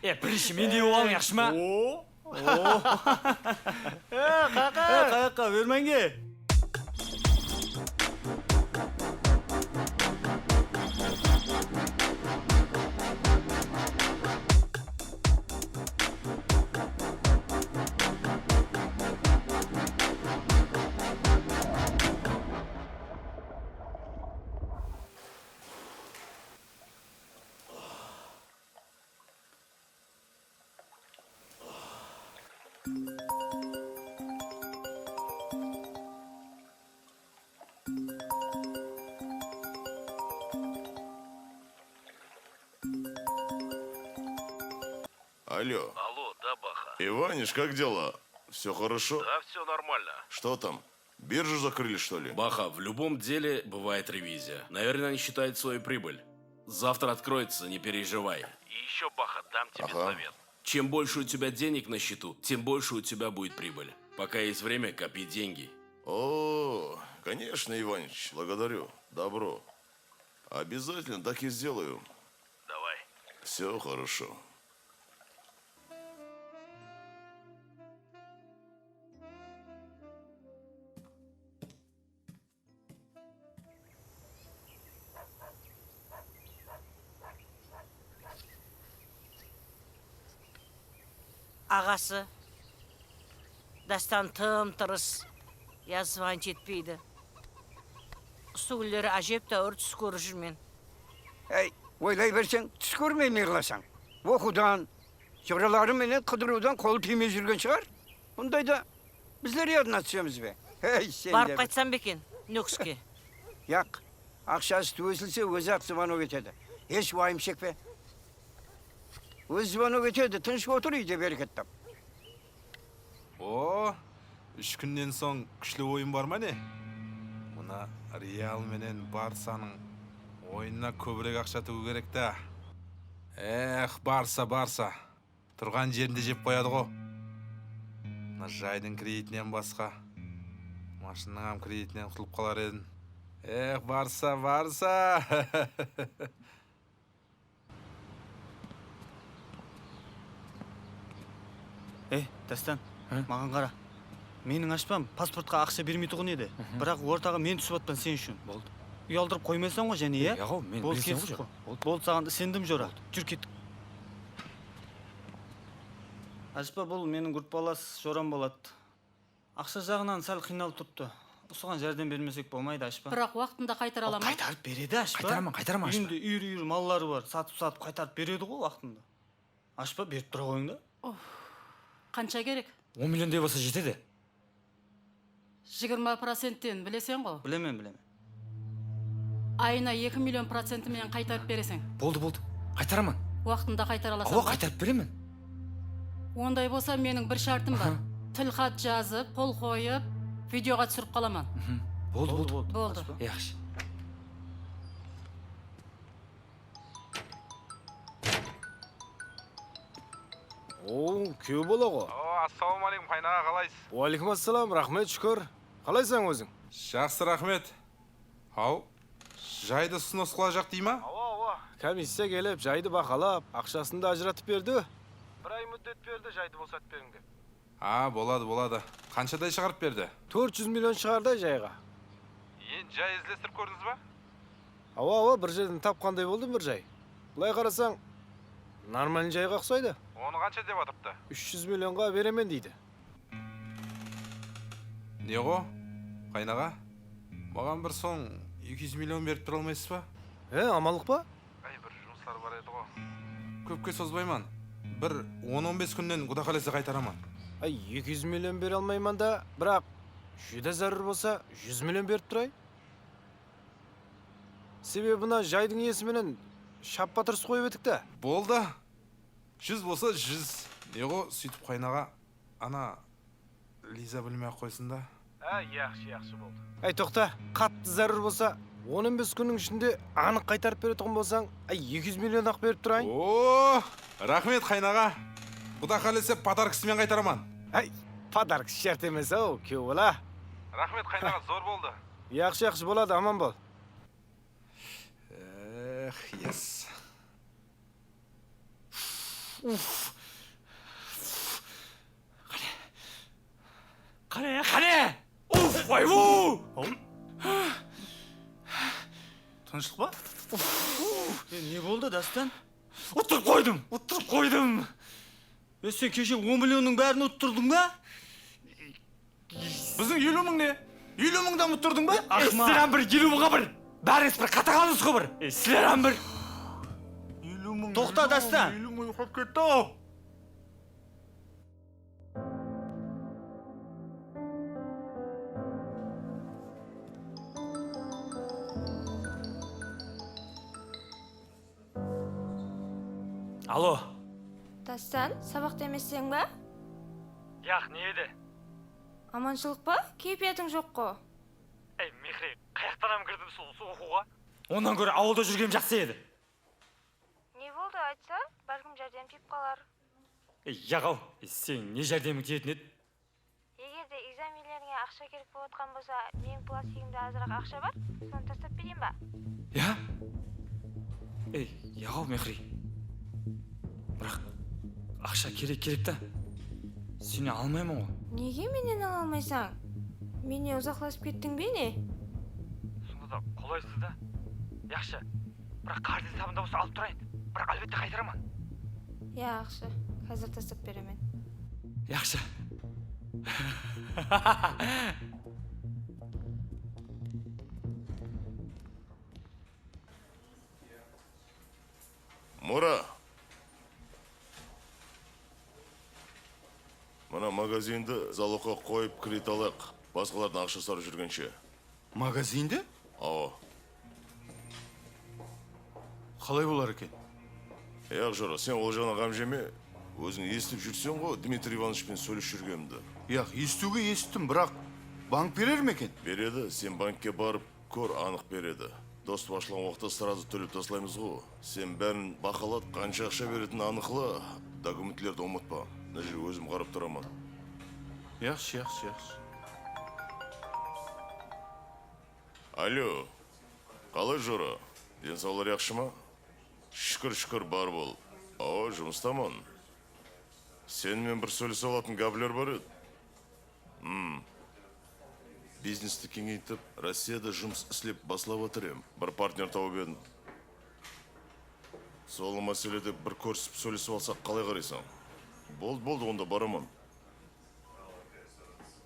Speaker 9: Бірінші мен де оғалың яқшы ма?
Speaker 1: Қаяққа бермәңге.
Speaker 8: Алло.
Speaker 7: Алло, да, Баха?
Speaker 8: Иваниш, как дела? Все хорошо?
Speaker 7: Да, все нормально.
Speaker 8: Что там? Биржу закрыли, что ли?
Speaker 13: Баха, в любом деле бывает ревизия. Наверное, они считают свою прибыль. Завтра откроется, не переживай.
Speaker 7: И еще, Баха, дам тебе совет.
Speaker 13: Чем больше у тебя денег на счету, тем больше у тебя будет прибыль. Пока есть время, копи деньги.
Speaker 8: О, конечно, Иванич, благодарю. Добро. Обязательно так и сделаю.
Speaker 7: Давай.
Speaker 8: Все хорошо.
Speaker 3: Ағасы. Дастан тым-тырыс. Yazvan жетпейді. Үстігілері әжеп тәуір түс көріп жүрмен.
Speaker 2: Ey, ойлай берсең, түс көрмей ме қыласың? Оқудан, жыраları менен қыдырудан қолы тимей жүрген шығар. Бұндайда біздер ядына түсеміз бе? Ей, сен де
Speaker 3: Барып
Speaker 2: бір.
Speaker 3: қайтсам бекен, нөкске.
Speaker 2: Яқ, ақшасы өсілсе өзі ақ звонок етеді. Еш уайым шекпе. Өз звонок етеді, тыныш отыр үйде берекеттап.
Speaker 11: О, 3 күннен соң күчлі ойын бар ма не? Мына Реал менен Барсаның ойынына көбірек ақша төгу керек та. Эх, Барса. Тұрған жерінде жеп қояды ғой. Мына жайдың кредитінен басқа. Машинаның кредитінен құтылып қалар едім. Эх, Барса.
Speaker 1: Дастан, маған қара. Менің ашпам паспортқа ақша бермей тұғын еді. Бірақ ортаға мен түсіп атпан сен үшін.
Speaker 9: Болды.
Speaker 1: Ұялдырып қоймайсан ғой және, е?
Speaker 9: Яғау, мен
Speaker 1: Болды,
Speaker 9: білсем
Speaker 1: кетсіз
Speaker 9: ғой.
Speaker 1: ғой. Болды, саған сендім жора. Жүр кеттік. Ашпа, бұл менің группалас жорам болады. Ақша жағынан сәл қиналып тұрыпты. Осыған жәрдем бермесек болмайды, Ашпа.
Speaker 5: Бірақ уақытында қайтара ала ма?
Speaker 1: Қайтарып береді, Ашпа.
Speaker 9: Қайтарам, Ашпа.
Speaker 1: Үйінде үйір маллары бар. Сатып қайтарып береді ғой уақытында. Ашпа, беріп тұра қойыңда.
Speaker 5: Қанша керек?
Speaker 9: 10 миллиондай болса жетеді.
Speaker 5: 20%-тен білесен ғой?
Speaker 1: Білемен.
Speaker 5: Айына 2 миллион процентімен қайтарып бересің.
Speaker 9: Болды. Қайтарамын.
Speaker 5: Уақытында қайтара аласың
Speaker 9: Ау,
Speaker 5: ба?
Speaker 9: қайтарып беремін.
Speaker 5: Ондай болса менің бір шартым бар. Тіл хат жазып, қол қойып, видеоға түсіріп қаламан.
Speaker 9: Болды.
Speaker 5: Болды.
Speaker 9: Яқшы.
Speaker 1: О, күйеу бола ғой.
Speaker 7: Ассалаумағалейкум, қайнаға қалайсыз?
Speaker 1: Уалейкум ассалам, рахмет, шүкір. Қалайсың өзің?
Speaker 11: Жақсы, рахмет. Ау, жайды сносқыла жақ дей ма?
Speaker 1: Ава. Комиссия келіп, жайды бақалап, ақшасын да ажыратып берді. Бір ай мүддет берді, жайды босатып беріңде.
Speaker 11: Болады. Қаншадай шығарып берді?
Speaker 1: 400 миллион шығарды жайға.
Speaker 7: Жай іздестіріп көрдіңіз ба?
Speaker 1: Ава, бір жерден тапқандай болдым бір жай. Бұлай қарасаң, нормальный жайға ұқсайды.
Speaker 7: Оны қанша деп атыпты?
Speaker 1: 300 миллионға беремен дейді.
Speaker 11: Не ғой, қайнаға? Маған бір соң 200 миллион беріп тұра алмайсыз ба?
Speaker 1: Амалық ба?
Speaker 7: Бір жұмыстар бар еді ғой.
Speaker 11: Көпке созбайман. Бір 10-15 күннен құда қаласа қайтараман.
Speaker 1: 200 миллион бере алмайман да, бірақ жүде зарыр болса 100 миллион беріп тұрай. Себебі бұна жайдың есіменен шаппа тұрыс қойып едік та.
Speaker 11: Болды. 100 болса 100. Не ғой, сөйтіп қайнаға, ана Лиза білмей ақ қойсын да.
Speaker 7: Яқшы болды.
Speaker 1: Тоқта, қатты зарыр болса 15 күннің ішінде анық қайтарып беретұғын болсаң, 200 миллион ақ беріп тұрайын.
Speaker 11: О, рахмет қайнаға. Құда қалесе подаркісімен қайтараман.
Speaker 1: Подаркісі шарт емес ау, күйеу бола.
Speaker 7: Рахмет, қайнаға, зор болды.
Speaker 1: Яқшы болады, аман бол.
Speaker 11: Ес.
Speaker 9: Қане! Уф, ойбу!
Speaker 1: Тыныштық ба? Не болды, Дастан?
Speaker 9: Ұттырып қойдым.
Speaker 1: Сен кеше 10 миллионның бәрін ұттырдың ба?
Speaker 11: Біздің 50 мың не? 50 мыңдан ұттырдың ба?
Speaker 9: Сілерен бір 50 мыңға бір. Бәріңіз бір қатағаныз ғой бір. Сілерен бір.
Speaker 11: 50 мың.
Speaker 1: Тоқта, Дастан.
Speaker 11: 50 мың ұйқап кетті ау.
Speaker 9: Алло.
Speaker 4: Дастан, сабақта емессең ба?
Speaker 1: Яқ, не еді?
Speaker 4: Аманшылық па? Кейпиятың жоқ қо.
Speaker 1: Ей, Мехри, қаяқтан кірдім сол оқуға?
Speaker 9: Ондан көрі ауылда жүргенім жақсы еді.
Speaker 4: Не болды айтса, бәлкім жәрдем тиіп қалар.
Speaker 9: Яғау, сен не жәрдемің тиетін еді?
Speaker 4: Егер де экзамендеріңе ақша керек болып отқан болса, менің пластигімде азырақ ақша бар, соны тастап берейін ба?
Speaker 9: Я? Яғау, Мехри. Бірақ ақша керек та. Сені алмаймын ғой.
Speaker 4: Неге менен ала алмайсың? Менен ұзақласып кеттің бе не?
Speaker 1: Сонда да қолайсыз да. Яқшы, бірақ қарыз хесабында болса алып тұрайын. Бірақ әлбетте қайтарамын.
Speaker 4: Яқшы, қазір тастап беремін.
Speaker 9: Яқшы.
Speaker 8: Мұра! Мына магазинді залогқа қойып кредит алайық. Басқалардың ақша сарып жүргенше.
Speaker 6: Магазинде?
Speaker 8: Ау.
Speaker 6: Қалай болар екен?
Speaker 8: Жора, сен ол жағына қам жеме. Өзің естіп жүрсен ғой, Дмитрий Ивановичпен сөйлесіп жүргенімді.
Speaker 6: Естуге естіттім, бірақ банк берер ме екен?
Speaker 8: Береді, сен банкке барып көр, анық береді. Достып ашылған уақытта сразу төлеп тастаймыз ғой. Сен бәрін бақылат, қанша ақша беретін анықла, документлерді ұмытпа. Мына жерге өзім қарап тұрамын.
Speaker 6: Яқшы.
Speaker 8: Алло, қалай Жора? Денсаулар жақсы ма? Шүкір бар бол. Жұмыстамын. Сенімен бір сөйлесе алатын габлер бар еді. Бизнесті кеңейтіп, Россияда жұмыс істеп басылап отырем. Бір партнер тауып едім. Сол мәселеде бір көрісіп сөйлесіп алсақ қалай қарайсың? Болды, онда барамын.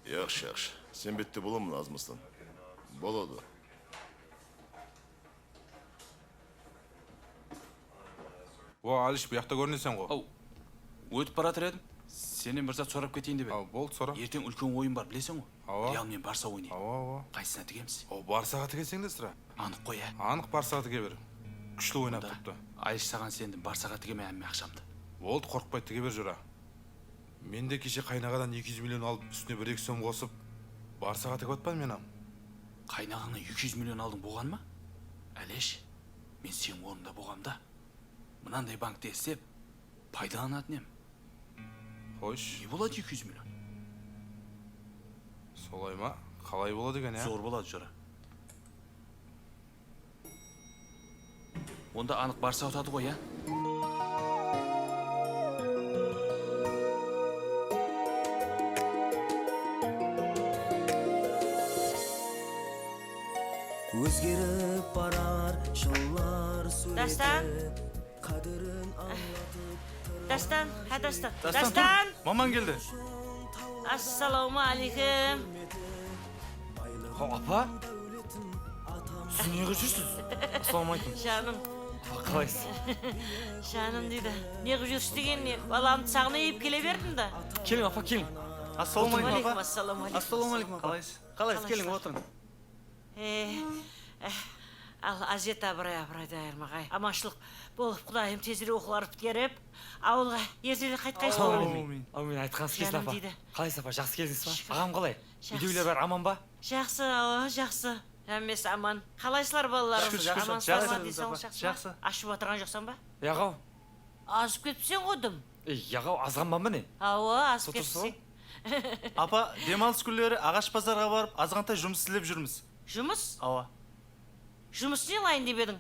Speaker 8: Яқшы. Сен бетте боламын азмастан. Болады.
Speaker 11: Алиш, bu жақта көрінесен ғой.
Speaker 13: Өтіп баратыр едім. Сенен бір зат сұрап кетейін деп едім.
Speaker 11: Болды, сора.
Speaker 13: Ертең үлкен ойын бар, білесің ғой?
Speaker 11: Реал
Speaker 13: мен Барса ойнайды. Қайсысына тігеміз?
Speaker 11: Барсаға тігесің де sıra.
Speaker 13: Анық қой,
Speaker 11: Анық Барсаға тіге бер. Күшті ойнап тұрыпты.
Speaker 13: Айш саған сендім, Барсаға тігеме әмме ақшамды.
Speaker 11: Болды, қорықпай тіге бер Жора. Мен де кеше қайнағадан 200 миллион алып, үстіне 1-2 сом қосып, Барсаға тігіп атпадым мен.
Speaker 13: Қайнағаңа 200 миллион алдың болған ма? Әлеш, мен сен орнында болғамда. Мынандай банкте істеп, пайдаланатын ем.
Speaker 11: Қойш.
Speaker 13: Не болады 200 миллион?
Speaker 11: Солай ма? Қалай болады екен,
Speaker 13: Зор болады, Жора. Онда анық Барса ұтады ғой,
Speaker 1: Өзгеріп барар жылдар
Speaker 3: Дастан? Дастан!
Speaker 9: Маман келді.
Speaker 3: Ассаламу алейкум.
Speaker 9: Апа? Сіз неге жүрсіз? Ассаламалейкум.
Speaker 3: Жаным.
Speaker 9: Қалайсыз?
Speaker 3: Жаным дейді. Неғып жүрсіз деген не? Баламды сағынып келе бердім да.
Speaker 9: Келің, апа, келің.
Speaker 3: Ассаламалейкум, апа. Ассаламалейкум, апа.
Speaker 9: Қалайсыз? Келің, отырың.
Speaker 3: Ал азет абырай дайырмағай. Аманшылық болып Құдайым тезірек оқуларды біткеріп, ауылға ертелі қайтқайсыз болу.
Speaker 9: Әумин, айтқансы келсін, апа. Қалайсыз, апа, жақсы келдіңіз ба? Ағам қалай? Үйдегілер бәрі аман ба?
Speaker 3: Жақсы. Әмес аман. Қалайсызлар балаларым? Амансыздар ма дейсің жақсы? Ашып отырған жоқсан ба?
Speaker 9: Яғау.
Speaker 3: Азып кетіпсен қойдым.
Speaker 9: Яғау, азғанбан ба не?
Speaker 3: Азып кетіпсен.
Speaker 14: Апа, демалыс күндері ағаш базарға барып, азғантай жұмыс істеп жүрміз.
Speaker 3: Жұмыс?
Speaker 1: Жұмыс не лайын деп едің?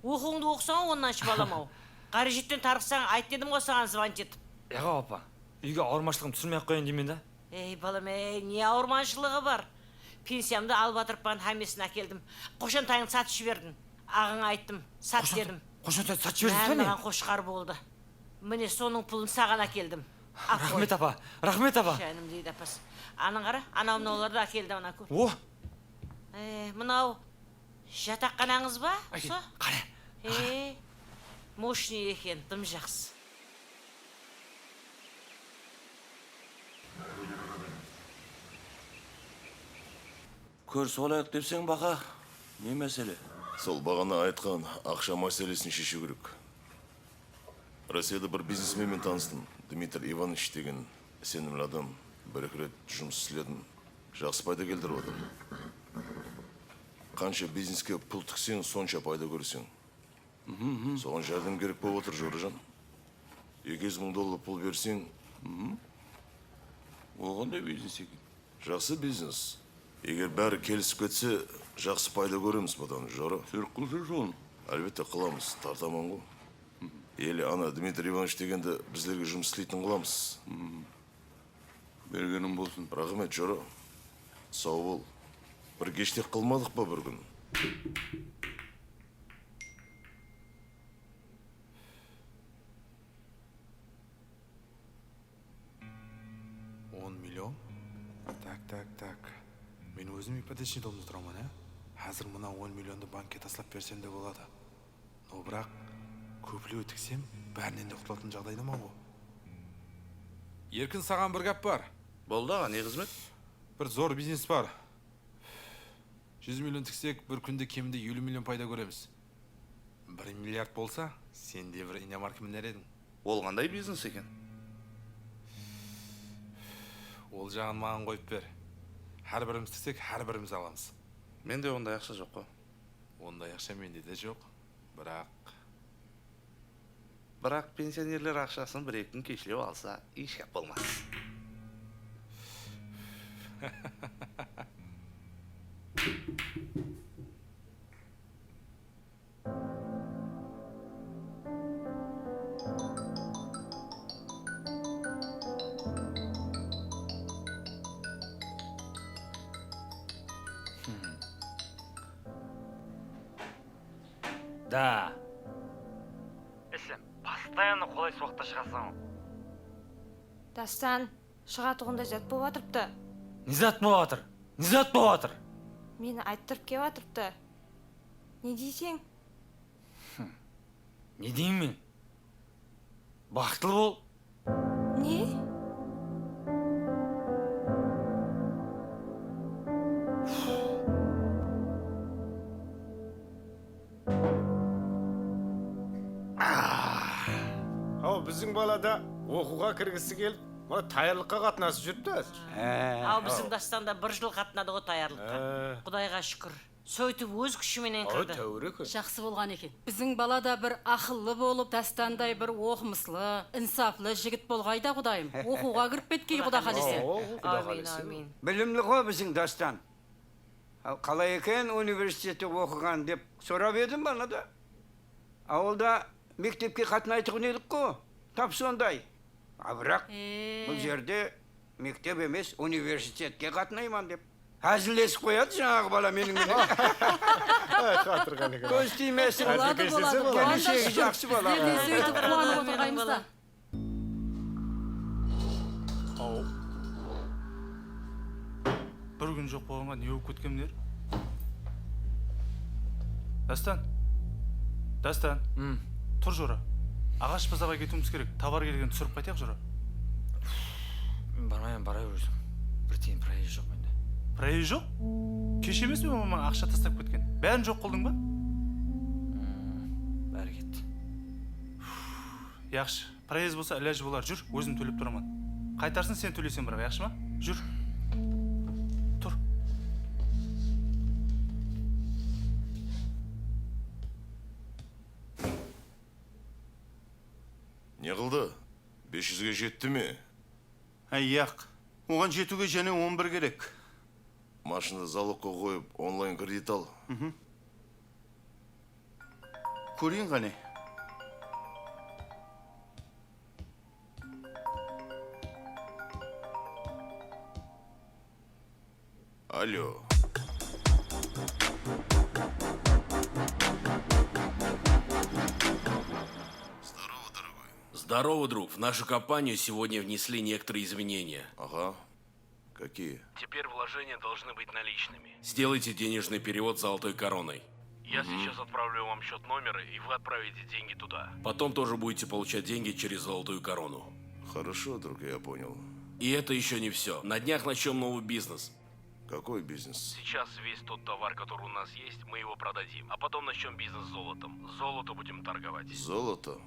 Speaker 1: Оқуыңды оқысаң, оннан ішіп аламау. Қаражеттен тарқысаң, айт дедім ғой саған звонить етіп.
Speaker 9: Яға апа, үйге ауырмашылығым түсірмей-ақ қояйын деймін да.
Speaker 1: Балам, не ауырмашылығы бар? Пенсиямды алып атырып хәмесін әкелдім. Қошантайын сатып жібердім. Ағаңа айттым, сат дедім.
Speaker 9: Қошантайын сатып жібердіңіз бе не?
Speaker 1: Маған қошқар болды. Міне соның пұлын саған әкелдім.
Speaker 9: Рахмет апа, рахмет апа.
Speaker 1: Жаным дейді апас. Аның қара, анау мынауларды әкелді ана көп.
Speaker 9: О!
Speaker 1: Мынау жатақханаңыз ба?
Speaker 9: Қара.
Speaker 1: Мощный екен, тым жақсы.
Speaker 8: Көріс олайық депсең бақа, не мәселе? Сол бағана айтқан ақша мәселесін шешу керек. Россияда бір бизнесменмен таныстым. Дмитрий Иванович деген сенімді адам. Бір-екі рет жұмыс істедім. Жақсы пайда келдіріп отыр. Қанша бизнеске пұл тіксең, сонша пайда көрсең. Соған жәрдем керек болып отыр, Жоржан. 200 мың доллар пұл берсең,
Speaker 13: Ол қандай бизнес екен?
Speaker 8: жақсы бизнес. Егер бәрі келісіп кетсе, жақсы пайда көреміз бұдан, Жора.
Speaker 13: Сөрік қылса жолын.
Speaker 8: Әлбетте қыламыз, тартаман ғой. Елі ана Дмитрий Иванович дегенді біздерге жұмыс істейтін қыламыз.
Speaker 13: Бергенім болсын.
Speaker 8: Рахмет, Жора. Сау бол. Бір кештек қылмадық па бір күн?
Speaker 11: Миллион? Так. Мен өзім ипотечный домда тұрамын, Қазір мына 10 миллионды банкке таслап берсем де болады. Но бірақ көплеу тіксем, бәрінен де құтылатын жағдайдамын ғой. Еркін, саған бір гәп бар.
Speaker 13: Болды аға, не қызмет?
Speaker 11: Бір зор бизнес бар. 100 миллион тіксек, бір күнде кемінде 50 миллион пайда көреміз. 1 миллиард болса, сен де бір иномарка мінер едің.
Speaker 13: Ол қандай бизнес екен?
Speaker 11: Ол жағын маған қойып бер. Әр біріміз тіксек, әр біріміз аламыз.
Speaker 13: Менде ондай ақша жоқ қой.
Speaker 11: Ондай ақша менде де жоқ.
Speaker 13: Бірақ пенсионерлер ақшасын бір-екі күн кешілеп алса, еш кеп болмас.
Speaker 9: Да. Сен постоянно қолайсыз уақытта шығасың.
Speaker 4: Дастан, шығатығында зат болып атырыпты.
Speaker 9: Не зат болып атыр?
Speaker 4: Мені айттырып кеп атырыпты. Не дейсің?
Speaker 9: Не деймін мен? Бақытлы бол.
Speaker 4: Не?
Speaker 1: Біздің балада оқуға кіргісі келіп, таярлыққа қатынасып жүріпті әзір.
Speaker 3: Ал біздің Дастанда 1 жыл қатынады ғой таярлыққа. Құдайға шүкір. Сөйтіп өз күшіменен кірді.
Speaker 10: Жақсы болған екен. Біздің балада бір ақыллы болып, Дастандай бір оқымыслы, инсафлы жігіт болғайда құдайым. Оқуға кіріп кеткей құда қалесе.
Speaker 3: Амин.
Speaker 2: Білімлі ғой біздің Дастан. Қалай екен университетте оқыған деп сұрап едім бана да. Ауылда мектепке қатынайтығын едік қой. Тап сондай. Бірақ бұл жерде мектеп емес университетке қатынайман деп. Әзілесіп қояды жаңағы бала менің менен. Көз тимесін.
Speaker 10: Болады.
Speaker 2: Келешегі жақсы бала.
Speaker 10: Сіздерден сөйтіп қуанып отырғаймыз да.
Speaker 14: Бір күн жоқ болғанға не болып кеткемдер? Дастан. Тұр Жора. Ағаш базарға кетуіміз керек. Товар келген түсіріп қайтайық Жора.
Speaker 9: Бармайын, барай өзім. Бір тиын проезд жоқ менде.
Speaker 14: Проезд жоқ? Кеше емес пе мама ақша тастап кеткен? Бәрін жоқ қылдың ба?
Speaker 9: Бәрі кетті.
Speaker 14: Яқшы. Проезд болса іләж болар. Жүр, өзім төлеп тұрамын. Қайтарсын сен төлесең бірақ, яқшы ма? Жүр. Тұр.
Speaker 8: Не қылды? 500-ге жетті ме?
Speaker 6: Яқ. Оған жетуге және 11 керек.
Speaker 8: Машинды залогқа қойып, онлайн кредит ал.
Speaker 6: Көрейін қане.
Speaker 8: Алло.
Speaker 15: Здорово, друг. В нашу компанию сегодня внесли некоторые изменения.
Speaker 8: Ага. Какие?
Speaker 15: Теперь вложения должны быть наличными. Сделайте денежный перевод золотой короной. Я сейчас отправлю вам счет номера, и вы отправите деньги туда. Потом тоже будете получать деньги через золотую корону.
Speaker 8: Хорошо, друг, я понял.
Speaker 15: И это еще не все. На днях начнем новый бизнес.
Speaker 8: Какой бизнес?
Speaker 15: Сейчас весь тот товар, который у нас есть, мы его продадим. А потом начнем бизнес с золотом. Золото будем торговать.
Speaker 8: Золото?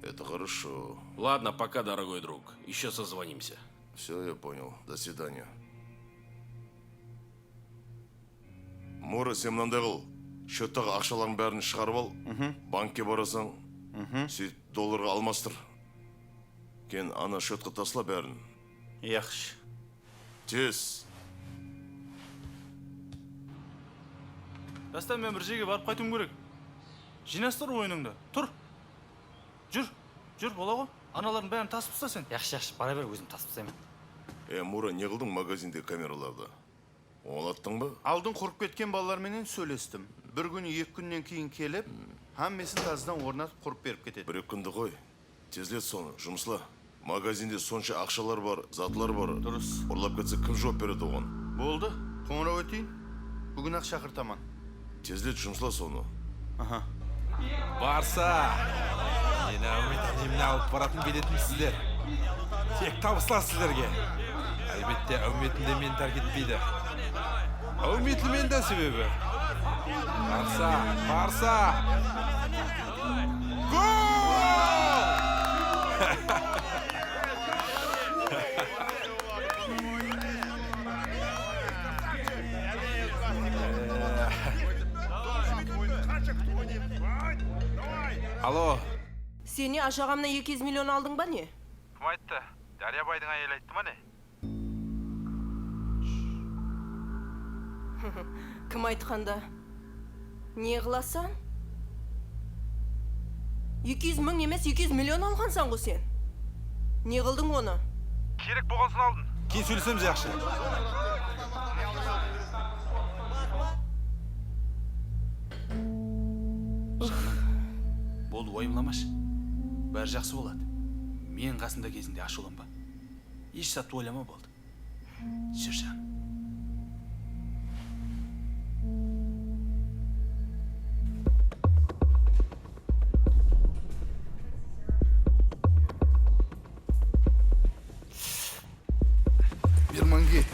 Speaker 8: Это хорошо.
Speaker 15: Ладно, пока, дорогой друг. Еще созвонимся.
Speaker 8: Все, я понял. До свидания. Мора, сен мынандай қыл. Счеттағы ақшалардың бәрін шығарып ал. Банкке барасың. Сөйт долларға алмастыр. Кен ана счетқа тасла бәрін.
Speaker 6: Яқшы.
Speaker 8: Тез.
Speaker 14: Дастан, мен бір жерге барып қайтуым керек. Жинастыр ойыныңды. Тұр. Жүр, бола ғой. Аналардың бәрін тасып ұста сен.
Speaker 9: Яқшы, бара бер, өзім тасып тастаймын.
Speaker 8: Мура, не қылдың магазинде камераларды? Оңалаттың ба?
Speaker 6: Алдын құрып кеткен балаларменен сөйлестім. Бір күн, 2 күннен кейін келіп, хаммесін тазыдан орнатып құрып беріп кетеді.
Speaker 8: 1-2 күнді қой. Тезлет соны, жұмысла. Магазинде сонша ақшалар бар, затлар бар.
Speaker 6: Дұрыс.
Speaker 8: Ұрлап кетсе кім жауап береді оған?
Speaker 6: Болды, қоңырау өтейін. Бүгін ақ шақыртаман.
Speaker 8: Тезлет жұмысла соны.
Speaker 6: Аха.
Speaker 11: Барса, мені әумет алып баратын билетімсіздер. Тек табысла сіздерге. Әлбетте, әуметінде мен тәрк етпейді. Әуметі мен де себебі. Барса. Алло.
Speaker 16: Сені ашағамна 200 миллион алдың ба не?
Speaker 7: Кім айтты? Дария байдың әйелі айтты ма не?
Speaker 16: Кім айтқанда? Не қыласан? 200 мың емес 200 миллион алғансан ғой сен. Не қылдың оны?
Speaker 7: Керек болғансын алдың.
Speaker 11: Кейін сөйлесеміз жақшы.
Speaker 13: Болды, уайымламашы. Бәрі жақсы болады. Мен қасында кезінде ашуланба. Еш сәтті ойлама болды. Жүр жаным.
Speaker 6: Берманге,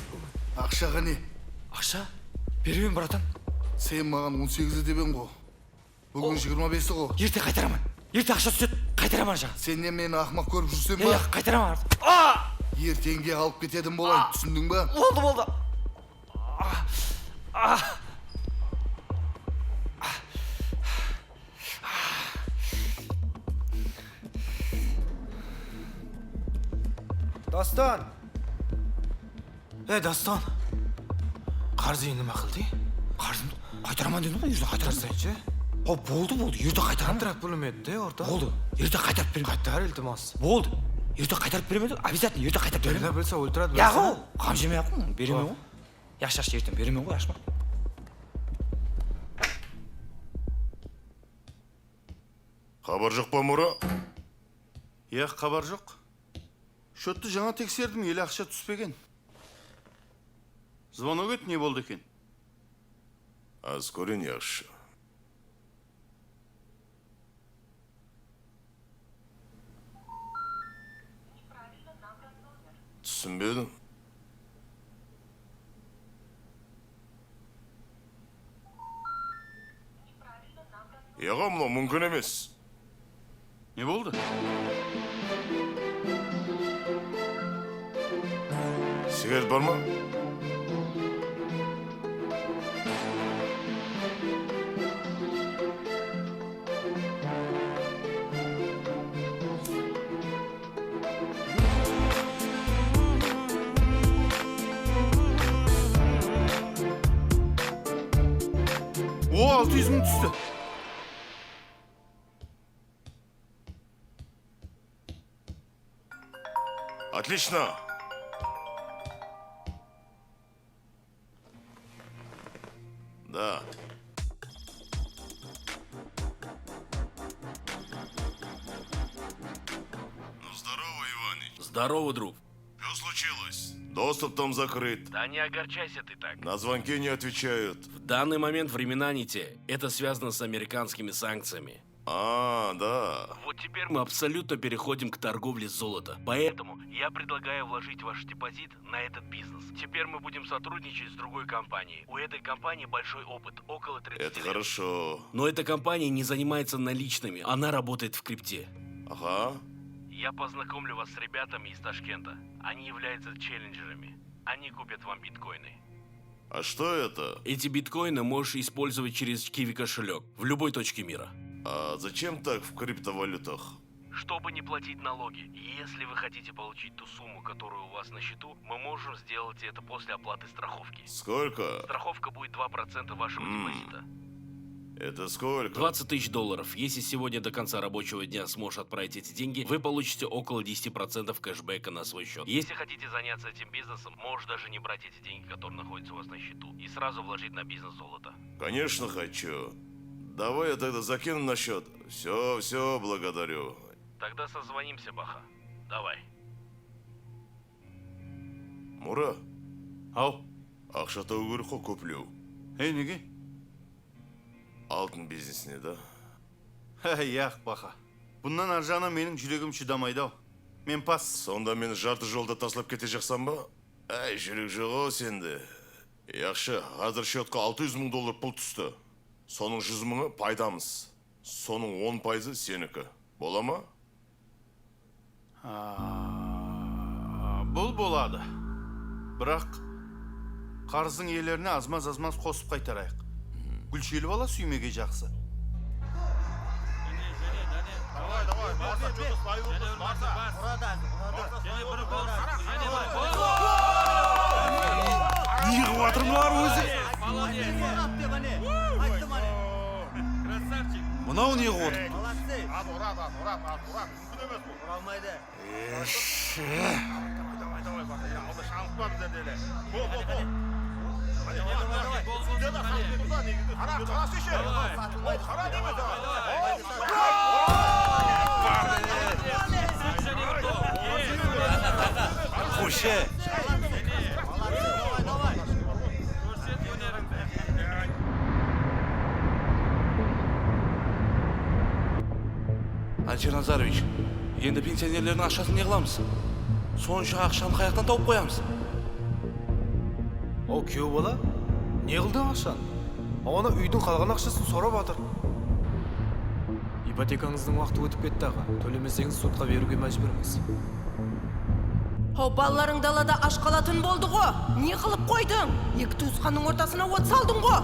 Speaker 6: ақшаға не?
Speaker 9: Ақша? Беремін, братан.
Speaker 6: Сен маған 18 дебен ғой. Бүгін 25 ғой.
Speaker 9: Ерте қайтарамын. Ерте ақша түседі, қайтарамын жаңа.
Speaker 6: Сенен мені ақмақ көріп жүрсен ба?
Speaker 9: Қайтарамын.
Speaker 6: Ертеңге алып кетедім болайын, түсіндің ба?
Speaker 9: Болды.
Speaker 1: Дастан!
Speaker 13: Дастан. Қарзы енді мақылды?
Speaker 9: Қарзым, қайтараман деді ғой, ерте қайтарасың.
Speaker 13: Ше?
Speaker 9: Болды, ерте қайтарамын.
Speaker 13: Контракт бөлім еді, орта.
Speaker 9: Болды, ерте қайтарып беремін.
Speaker 13: Қайтар, iltimos.
Speaker 9: Болды, ерте қайтарып беремін. Обязательно ерте қайтарып беремін.
Speaker 13: Білсе өлтіреді.
Speaker 9: Яғы, қам жемей ақын, беремін ғой. Яқшы, ертең беремін ғой, яқшы ма?
Speaker 8: Хабар жоқ па, Мура?
Speaker 6: Хабар жоқ. Шотты жаңа тексердім, ел ақша түспеген. Звонок ет, не болды екен?
Speaker 8: Аз көрен яқшы. Түсінбедім. Яға, мынау мүмкін емес.
Speaker 6: Не болды?
Speaker 8: Сигарет бар ма?
Speaker 6: О, 600 мың түсті.
Speaker 8: Отлично. Да. Ну, здорово, Иваныч.
Speaker 15: Здорово, друг.
Speaker 8: Что случилось? Доступ там закрыт.
Speaker 15: Да не огорчайся ты так.
Speaker 8: На звонки не отвечают.
Speaker 15: В данный момент времена не те. Это связано с американскими санкциями.
Speaker 8: А, да.
Speaker 15: Вот теперь мы абсолютно переходим к торговле золота. Поэтому я предлагаю вложить ваш депозит на этот бизнес. Теперь мы будем сотрудничать с другой компанией. У этой компании большой опыт, около 30 лет.
Speaker 8: Это хорошо.
Speaker 15: Но эта компания не занимается наличными, она работает в крипте.
Speaker 8: Ага.
Speaker 15: Я познакомлю вас с ребятами из Ташкента. Они являются челленджерами. Они купят вам биткоины.
Speaker 8: А что это?
Speaker 15: Эти биткоины можешь использовать через Киви кошелек в любой точке мира.
Speaker 8: А зачем так в криптовалютах?
Speaker 15: Чтобы не платить налоги. Если вы хотите получить ту сумму, которая у вас на счету, мы можем сделать это после оплаты страховки.
Speaker 8: Сколько?
Speaker 15: Страховка будет 2% вашего депозита.
Speaker 8: Это сколько?
Speaker 15: $20 000. Если сегодня до конца рабочего дня сможешь отправить эти деньги, вы получите около 10% кэшбэка на свой счет. Если хотите заняться этим бизнесом, можешь даже не брать эти деньги, которые находятся у вас на счету, и сразу вложить на бизнес золото.
Speaker 8: Конечно хочу. Давай я тогда закину на счет. Все, благодарю.
Speaker 15: Тогда созвонимся, Баха. Давай.
Speaker 8: Мура,
Speaker 6: Ау,
Speaker 8: ақша табу керек қой көплеу.
Speaker 6: неге?
Speaker 8: Алтын бизнесіне, да?
Speaker 6: Яқ, Баха. Бұндан ар жағынан менің жүрегім шыдамайды ау. Мен пас.
Speaker 8: Сонда мені жарты жолда таслап кете жақсан ба? Әй, жүрек жоқ ау сенде. Яқшы, қазір счетқа $600 000 пұл түсті. Соның 100 000-ы пайдамыз. Соның 10% сенікі. Бола ма?
Speaker 6: Бұл болады. Бірақ қарыздың иелеріне азмаз қосып қайтарайық. Гүлшелі бала сүймеге жақсы.
Speaker 11: Неғып атырмылар өзі? Мынау неғып отыр? Қоше!
Speaker 13: Альчер Назарович, енді пенсионерлердің ақшасын не қыламыз? Сонша ақшаны қаяқтан тауып қоямыз?
Speaker 1: О, күйеу бала, не қылды ақшаны? Ана үйдің қалған ақшасын сорап жатыр. Ипотекаңыздың уақыты өтіп кетті аға. Төлемесеңіз сотқа беруге мәжбүрміз.
Speaker 16: О, балаларың далада аш қалатын болды ғой. Не қылып қойдың? Екі туысқанның ортасына от салдың ғой.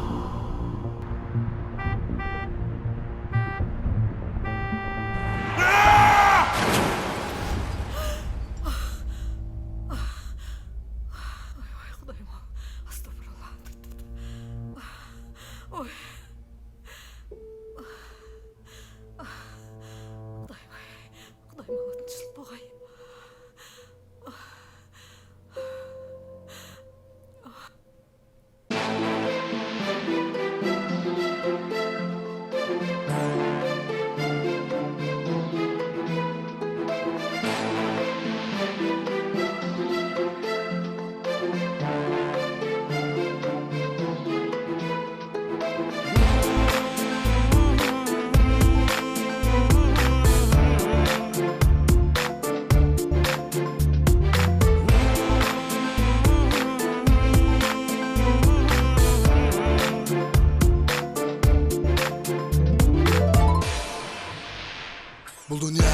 Speaker 17: Бұл дүния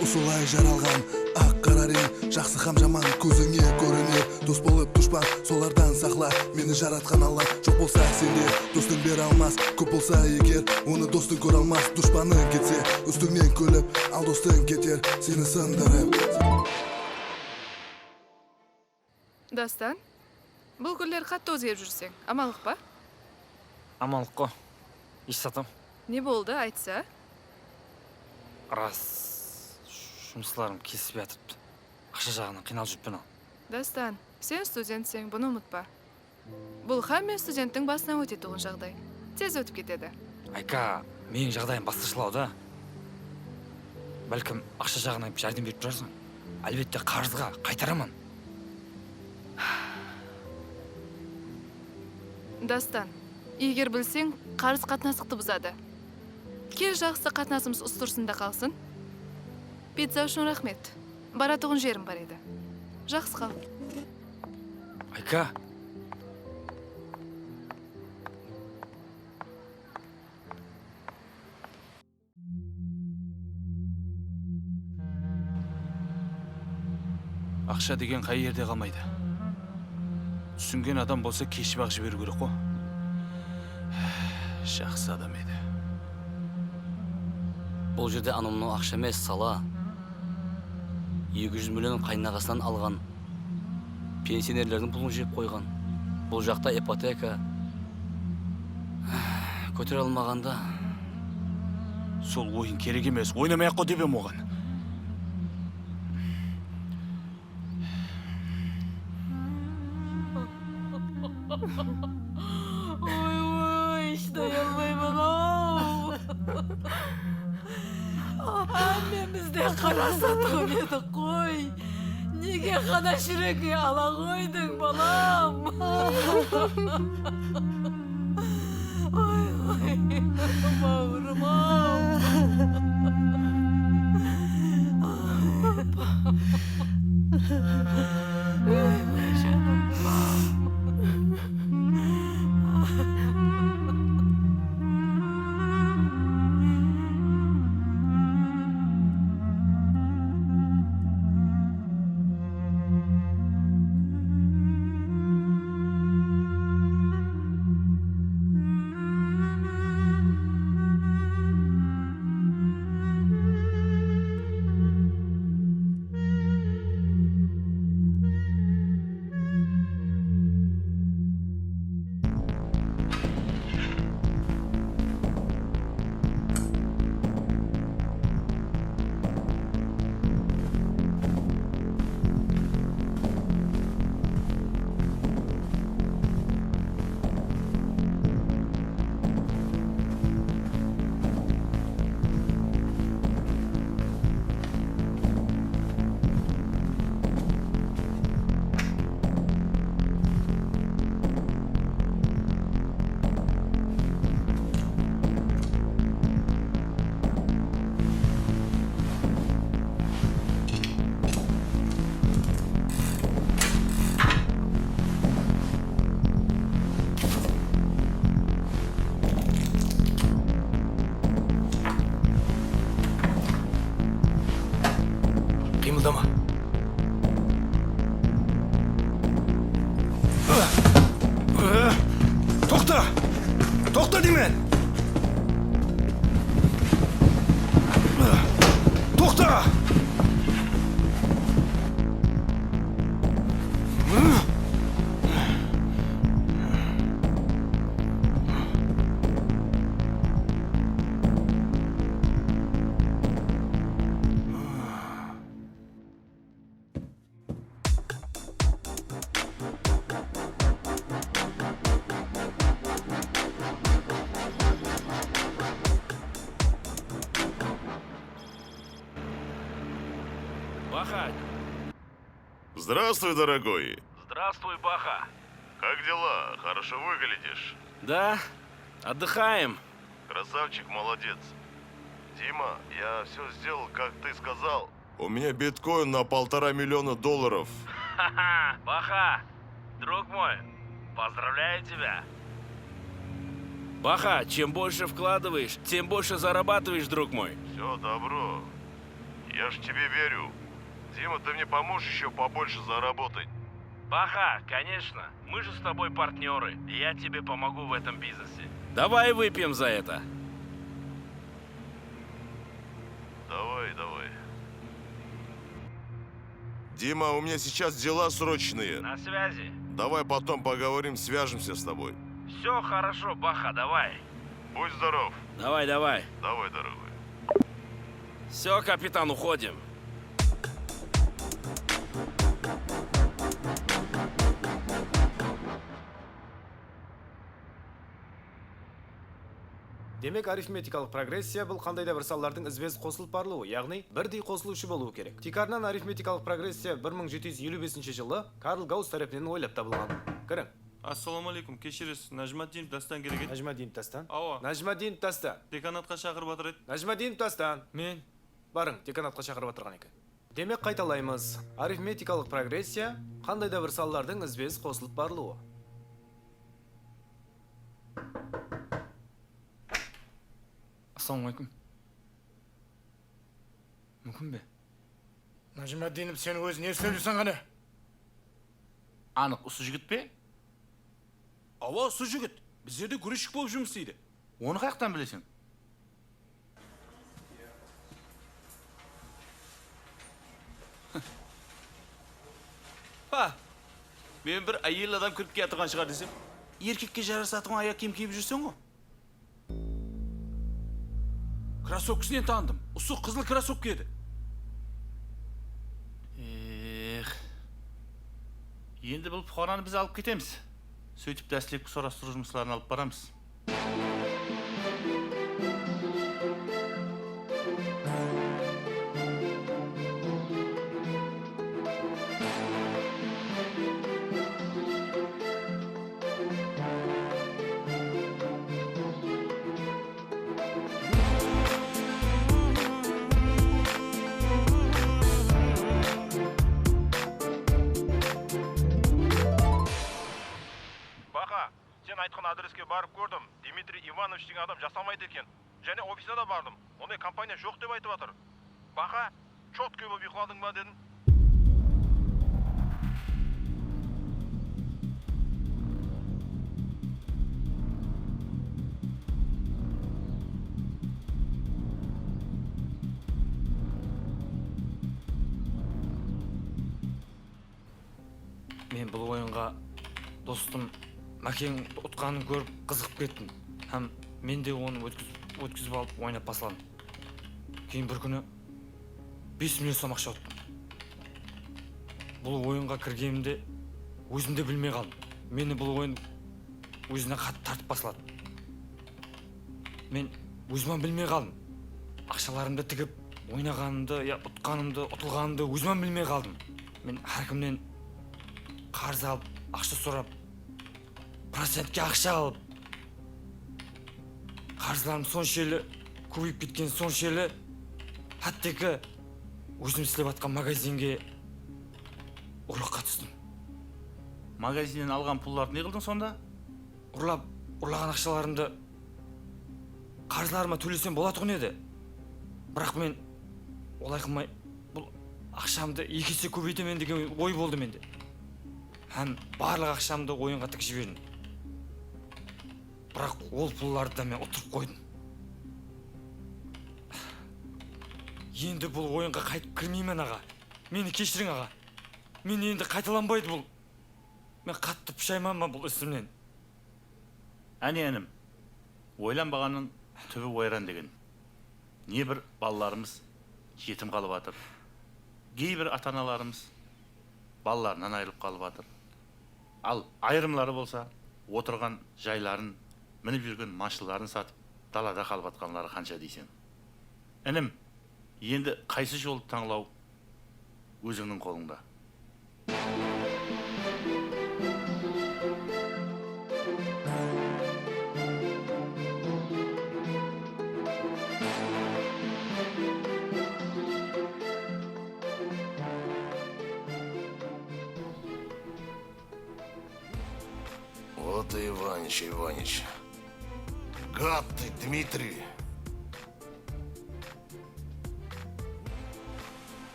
Speaker 17: осылай жаралған ақ қара рең, жақсы хам жаман көзіңе көрінер. Дос болып дұшпан солардан сақла, мені жаратқан Алла. Жоқ болса сенде достың бере алмас, көп болса егер оны достың көре алмас. Дұшпаның кетсе үстіңнен көліп, ал достың кетер сені сындырып.
Speaker 5: Дастан, бұл күндер қатты өзгеріп жүрсең, амалық па?
Speaker 9: Амалық қой. Еш сатам.
Speaker 5: Не болды, айтса?
Speaker 9: Рас, жұмысларым кесіп жатырыпты. Ақша жағынан қиналып жүріппін ал.
Speaker 5: Дастан, сен студентсің, бұны ұмытпа. Бұл хамме студенттің басынан өтеді тұғын жағдай. Тез өтіп кетеді.
Speaker 9: Айка, менің жағдайым басқашылау да. Бәлкім ақша жағынан жәрдем беріп тұрарсың. Әлбетте қарызға қайтарамын.
Speaker 5: Дастан, егер білсең, қарыз қатынастықты бұзады. Кел жақсы қатынасымыз ұстырсында қалсын. Пицца үшін рахмет. Баратығын жерім бар еді. Жақсы қал.
Speaker 9: Айка.
Speaker 13: ақша деген қай жерде қалмайды. Түсінген адам болса кешіп ақ жіберу керек қой. Жақсы адам еді.
Speaker 12: Бұл жерде анамның ақша емес, сала. 200 миллион қайнағасынан алған. Пенсионерлердің пұлын жеп қойған. Бұл жақта ипотека. Көтере алмағанда.
Speaker 13: Сол ойын керек емес. Ойнамай-ақ қой деп ем оған.
Speaker 10: Ой, шыдай алмаймын ау. Әмемізде қара сатығым еді қой. Неге қана жүрекке ала қойдың, балам? Ой, бауырым ау. Ой, жаным.
Speaker 13: Қимылдама. Тоқта! Тоқта деймін! Тоқта!
Speaker 15: Баха!
Speaker 8: Здравствуй, дорогой.
Speaker 15: Здравствуй, Баха!
Speaker 8: Как дела? Хорошо выглядишь.
Speaker 15: Да, отдыхаем.
Speaker 8: Красавчик, молодец. Дима, я все сделал, как ты сказал. У меня биткоин на $1,5 миллиона.
Speaker 15: Ха-ха! Баха! Друг мой, поздравляю тебя! Баха, чем больше вкладываешь, тем больше зарабатываешь, друг мой.
Speaker 8: Все, добро. Я ж тебе верю. Дима, ты мне поможешь еще побольше заработать?
Speaker 15: Баха, конечно. Мы же с тобой партнеры. И я тебе помогу в этом бизнесе. Давай выпьем за это.
Speaker 8: Давай, давай. Дима, у меня сейчас дела срочные.
Speaker 15: На связи.
Speaker 8: Давай потом поговорим, свяжемся с тобой.
Speaker 15: Все хорошо, Баха, давай.
Speaker 8: Будь здоров.
Speaker 15: Давай, давай.
Speaker 8: Давай, дорогой.
Speaker 15: Все, капитан, уходим.
Speaker 1: Демек, арифметикалық прогрессия бұл қандай да бір салалардың ізбез қосылып барылуы, яғни бірдей қосылушы болуы керек. Тикарынан арифметикалық прогрессия 1755 жылы Карл Гаусс тарапынан ойлап табылған. Кірің.
Speaker 14: Ассалаумалейкум, кешіресіз. Нәжмәдинов Дастан керек еді.
Speaker 1: Нәжмәдинов Дастан?
Speaker 14: Ауа.
Speaker 1: Нәжмәдинов Дастан.
Speaker 14: Деканатқа шақырып жатыр еді.
Speaker 1: Нәжмәдинов Дастан.
Speaker 9: Мен.
Speaker 1: Барың, деканатқа шақырып отырған екен. Демек, қайталаймыз. Арифметикалық прогрессия қандай да бір салалардың ізбез қосылып барылуы.
Speaker 9: Ассалаумалейкум. Мүмкін бе?
Speaker 18: Нәжмәдинов, сен өзі не сөйлесің ғана?
Speaker 13: Анық, ұсы жігіт пе? Ава, ұсы жігіт. Біздерде күрешік болып жұмыс істейді. Оны қаяқтан білесің? Па, мен бір әйел адам кіріп келе тұрған шығар десем, еркекке жарасатын аяқ киім киіп жүрсің ғой. Кроссовкісінен таныдым. Ұсы қызыл кроссовка еді. Енді бұл бұқараны біз алып кетеміз. Сөйтіп дәстілік сұрастыру жұмысларын алып барамыз.
Speaker 7: Сен айтқан адреске барып көрдім. Дмитрий Иванович деген адам жасамайды екен. Және офисіне да бардым. Ондай компания жоқ деп айтып жатыр. Бақа, четкий болып ұйқыладың ба дедім.
Speaker 9: Мен бұл ойынға достым Мәкең ұтқанын көріп қызығып кеттім. Һәм мен де оны өткізіп алып ойнап басладым. Кейін бір күні 5 миллион сом ақша ұттым. Бұл ойынға кіргенімде өзім де білмей қалдым. Мені бұл ойын өзіне қатты тартып басылады. Мен өзімнен білмей қалдым. Ақшаларымды тігіп, ойнағанымды, ұтқанымды, ұтылғанымды өзімнен білмей қалдым. Мен әркімнен қарыз алып, ақша сұрап, процентке ақша алып, қарызларым соншелі көбейіп кеткен соншелі, әттекі өзім істеп жатқан магазинге ұрлыққа түстім.
Speaker 14: Магазиннен алған пұлларды не қылдың сонда?
Speaker 9: Ұрлаған ақшаларымды қарызларыма төлесем болатұғын еді. Бірақ мен олай қылмай, бұл ақшамды 2 есе көбейтемен деген ой болды менде. Һәм барлық ақшамды ойынға тік жібердім. Бірақ ол пұлларды да мен ұтырып қойдым. Енді бұл ойынға қайтып кірмеймін, аға. Мені кешірің, аға. Мен енді қайталанбайды бұл. Мен қатты пұшайманмын бұл ісімнен.
Speaker 14: Әне әнім, ойланбағанның түбі ойран деген. Не бір балаларымыз жетім қалып жатыр. Кейбір ата-аналарымыз балаларынан айырылып қалып жатыр. Ал айырымлары болса, отырған жайларын, мініп жүрген машиналарын сатып, далада қалып жатқанлары қанша дейсің. Інім, енді қайсы жолды таңлау өзіңнің қолыңда.
Speaker 8: Вот и Иваныч. Гад ты, Дмитрий.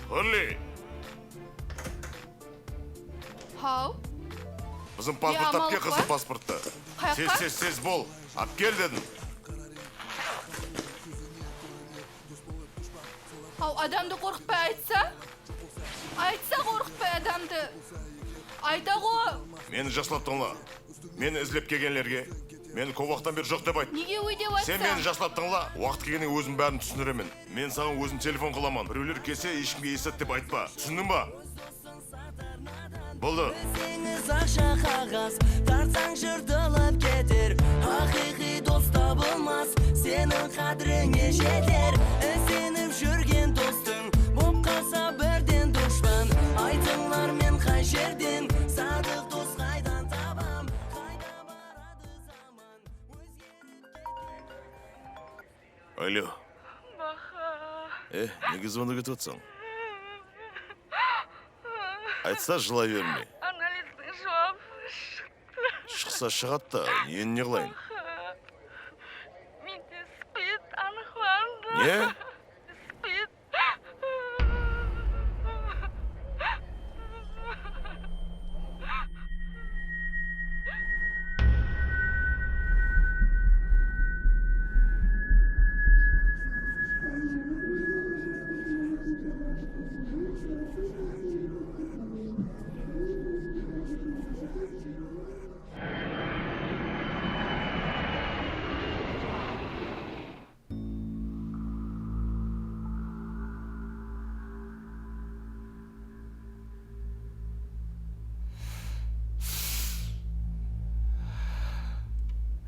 Speaker 8: Холли,
Speaker 5: Хау?
Speaker 8: біздің паспорт апке қызы паспортты. Сез бол, апкел дедім.
Speaker 5: Хау, адамды қорқытпай айтса? Айтса қорқытпай адамды. Айта ғой.
Speaker 8: Мені жаслап тыңла. Мені ізлеп келгенлерге, мені көп уақыттан бері жоқ деп айт.
Speaker 5: Неге өй деп айтса?
Speaker 8: Сен мені жаслап тыңла, уақыт келгенде өзім бәрін түсіндіремін. Мен саған өзім телефон қыламан. Біреулер келсе, ешкімге есет деп айтпа. Түсіндің ба? Болды.
Speaker 18: Сеңіз ақша қағаз, тартсаң жыртылып кетер. Хақиқи дос табылмас, сенің қадіріңе жетер. Сеніп жүрген достың, боп қалса бірден дұшпан. Айтыңлар мен қай жерден, садық дос қайдан табам. Қайда барады заман,
Speaker 8: Алло.
Speaker 4: Баха.
Speaker 8: Неге звонок етіп отсың? Айтса жылай берме.
Speaker 4: Анализдің жауабы шықты.
Speaker 8: Шықса шығады да, енді не қылайын?
Speaker 4: Менде спид анықталды.
Speaker 8: Не?
Speaker 4: Спид.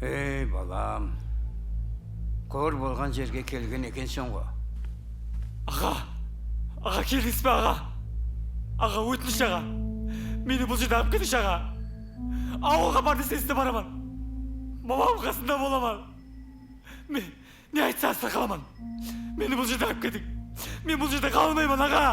Speaker 2: Ey balam. Kor bolgan жерге келген екенсің ғой.
Speaker 1: Аға келдіңіз бе аға? Аға өтініш аға. Мені бұл жерде алып кетіңізші аға. Ауылға барды сесіне барамын. Мамам қасында боламын. Мен не айтса асыр қаламын. Мені бұл жерде алып кетің. Мен бұл жерде қалмаймын аға.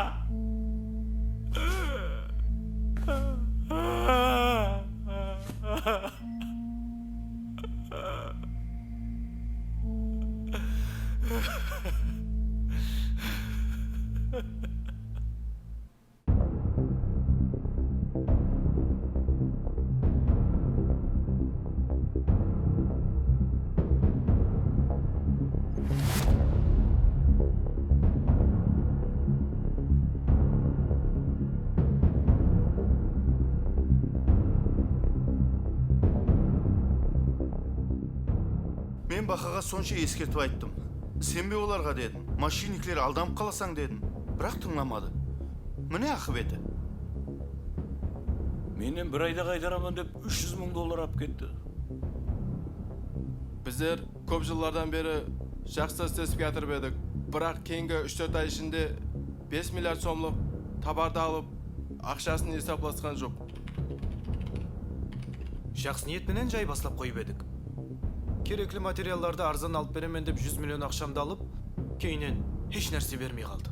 Speaker 6: Мен бақаға сонша ескертіп айттым. Сенбе оларға дедім. Машиниклер алданып қаласаң дедім. Бірақ тыңламады. Міне ақыбеті.
Speaker 13: Менен бір айда қайдарамын деп $300,000 алып кетті.
Speaker 19: Біздер көп жылдардан бері жақсы істесіп жатырып едік. Бірақ кейінгі 3-4 ай ішінде 5 миллиард сомлық табарды алып, ақшасын есапласқан жоқ.
Speaker 1: Жақсы ниетменен жай баслап қойып едік. Керекли материалдарды арзан алып беремен деп 100 миллион ақшамды алып, кейінен еш нәрсе бермей қалды.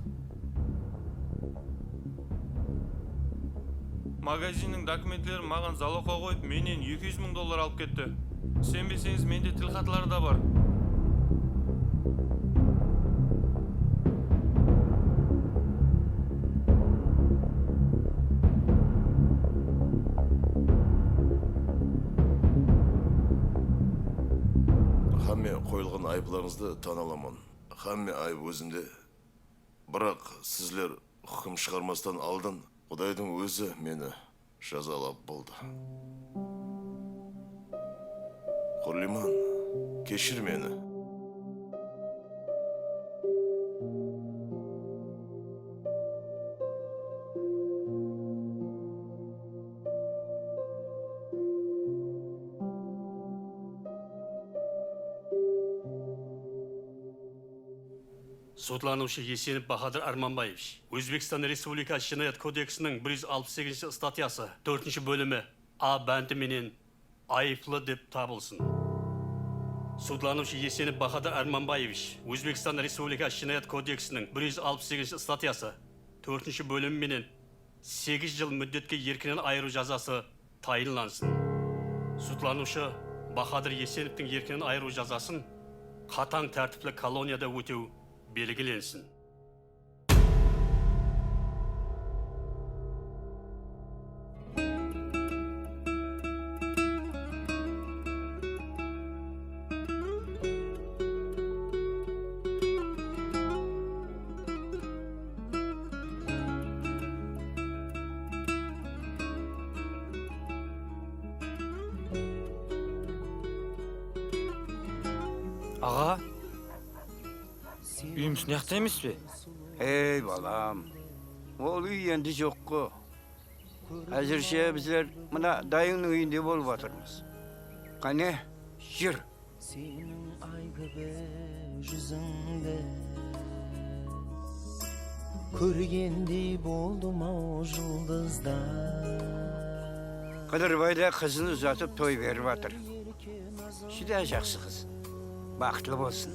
Speaker 7: Магазиннің документлерін маған залогқа қойып, менен $200,000 алып кетті. Сенбесеңіз, менде тілхаттары да бар.
Speaker 8: Хамме қойылған айыпларыңызды таналамын. Хамме айып өзінде. Бірақ сізлер хукым шығармастан алдын Құдайдың өзі мені жазалап болды. Құрлиман, кешір мені.
Speaker 20: Сотланушы Есенов Бахадыр Арманбаевич, Өзбекстан Республикасы Жинаят кодексінің 168 статьясы 4 бөлімі А бәнді менен айыплы деп табылсын. Сотланушы Есенов Бахадыр Арманбаевич, Өзбекстан Республикасы Жинаят кодексінің 168 статьясы 4 бөлімі менен 8 жыл мүддетке еркінен айыру жазасы тайынлансын. Сотланушы Бахадыр Есеновтің еркінен айыру жазасын қатаң тәртіплі колонияда өтеу белгіленсін.
Speaker 9: Аға, үйіміз неқта емес пе?
Speaker 2: Ей балам, ол үй енді жоқ қо. Әзірше біздер мына дайыңның үйінде болып жатырмыз. Қане, жүр.
Speaker 18: Senin aygı yüzünde Көргендей болдым ау жұлдызда
Speaker 2: Қыдырбайда қызын ұзатып той беріп жатыр. Шүде жақсы қыз. Бақытлы болсын.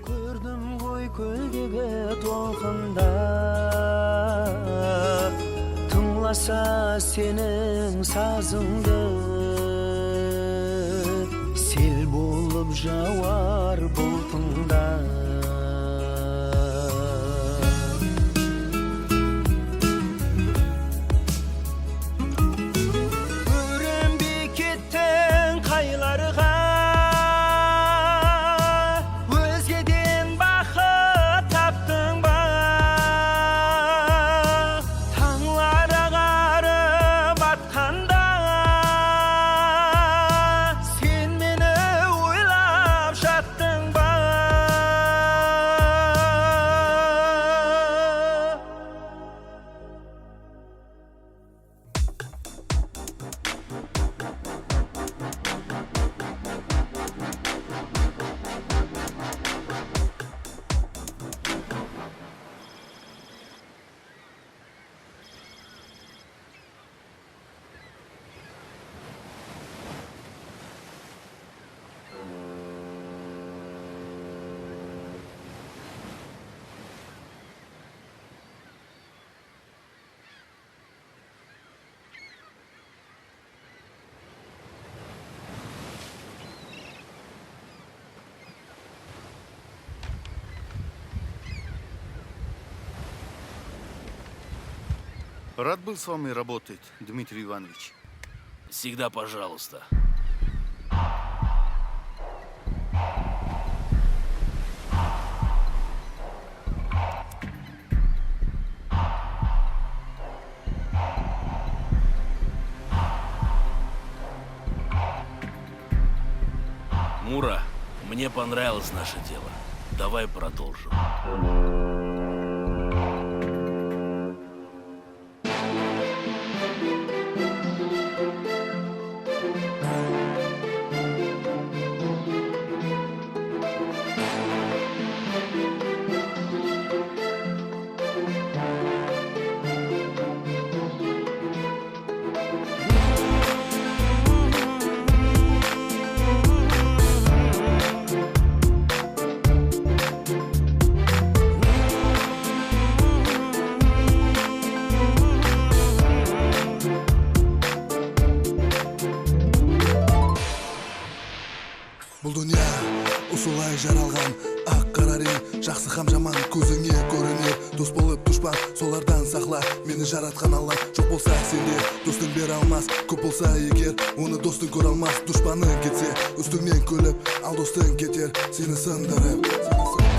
Speaker 18: Көрдім ғой көлдегі толқында Тыңласа сенің сазыңды Сел болып жауар бұлтында Көрінбей кеттің қайларға
Speaker 6: Рад был с вами работать, Дмитрий Иванович.
Speaker 15: Всегда пожалуйста. Мура, мне понравилось наше дело. Давай продолжим.
Speaker 17: Бұл дүния осылай жаралған ақ қарарең жақсы хам жаман көзіңе көрінер дос болып дұшпан солардан сақла мені жаратқан алла жоқ болса сенде достың бере алмас көп болса егер оны достың көре алмас дұшпаның кетсе үстіңнен күліп ал достың кетер сені сындырып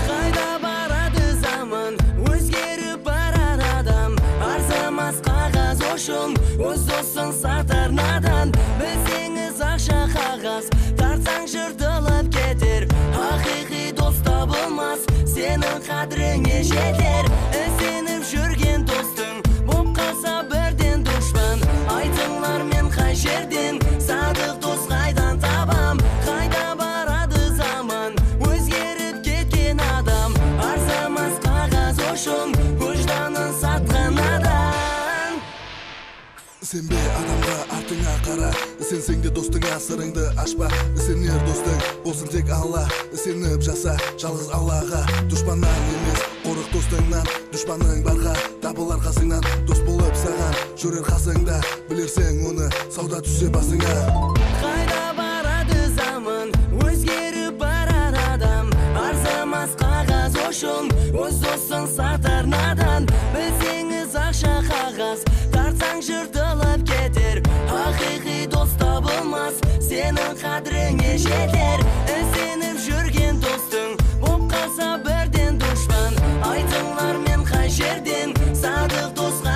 Speaker 18: Қайда барады заман өзгеріп барар адам арзымас қағаз ошын өз досын сатар надан білсеңіз ақша қағаз тартсаң жыртылып кетер ақиқи дос табылмас сенің қадіріңе жетер ізденіп жүрген достың боп қалса бірден дұшпан айтыңлар мен қай жерден садық дос қайдан табам қайда барады заман өзгеріп кеткен адам арзымас қағаз ошын өжданын сатқан надан
Speaker 17: Сенбе адамға артыңа қара сенсең де достыңа сырыңды ашпа сенер достың болсын тек алла сеніп жаса жалғыз аллаға дұшпаннан емес қорық достыңнан дұшпаның барға табылар қасыңнан дос болып саған жүрер қасыңда білерсең оны сауда түссе басыңа
Speaker 18: Қайда барады заман өзгеріп барар адам арзымас қағаз ошын өз досын сатар надан білсеңіз ақша қағаз тартсаң жыртылып кетер ақиқи дос табылмас сенің қадіріңе жетер ізденіп жүрген достың боп қалса бірден дұшпан айтыңлар мен қай жерден садық досқа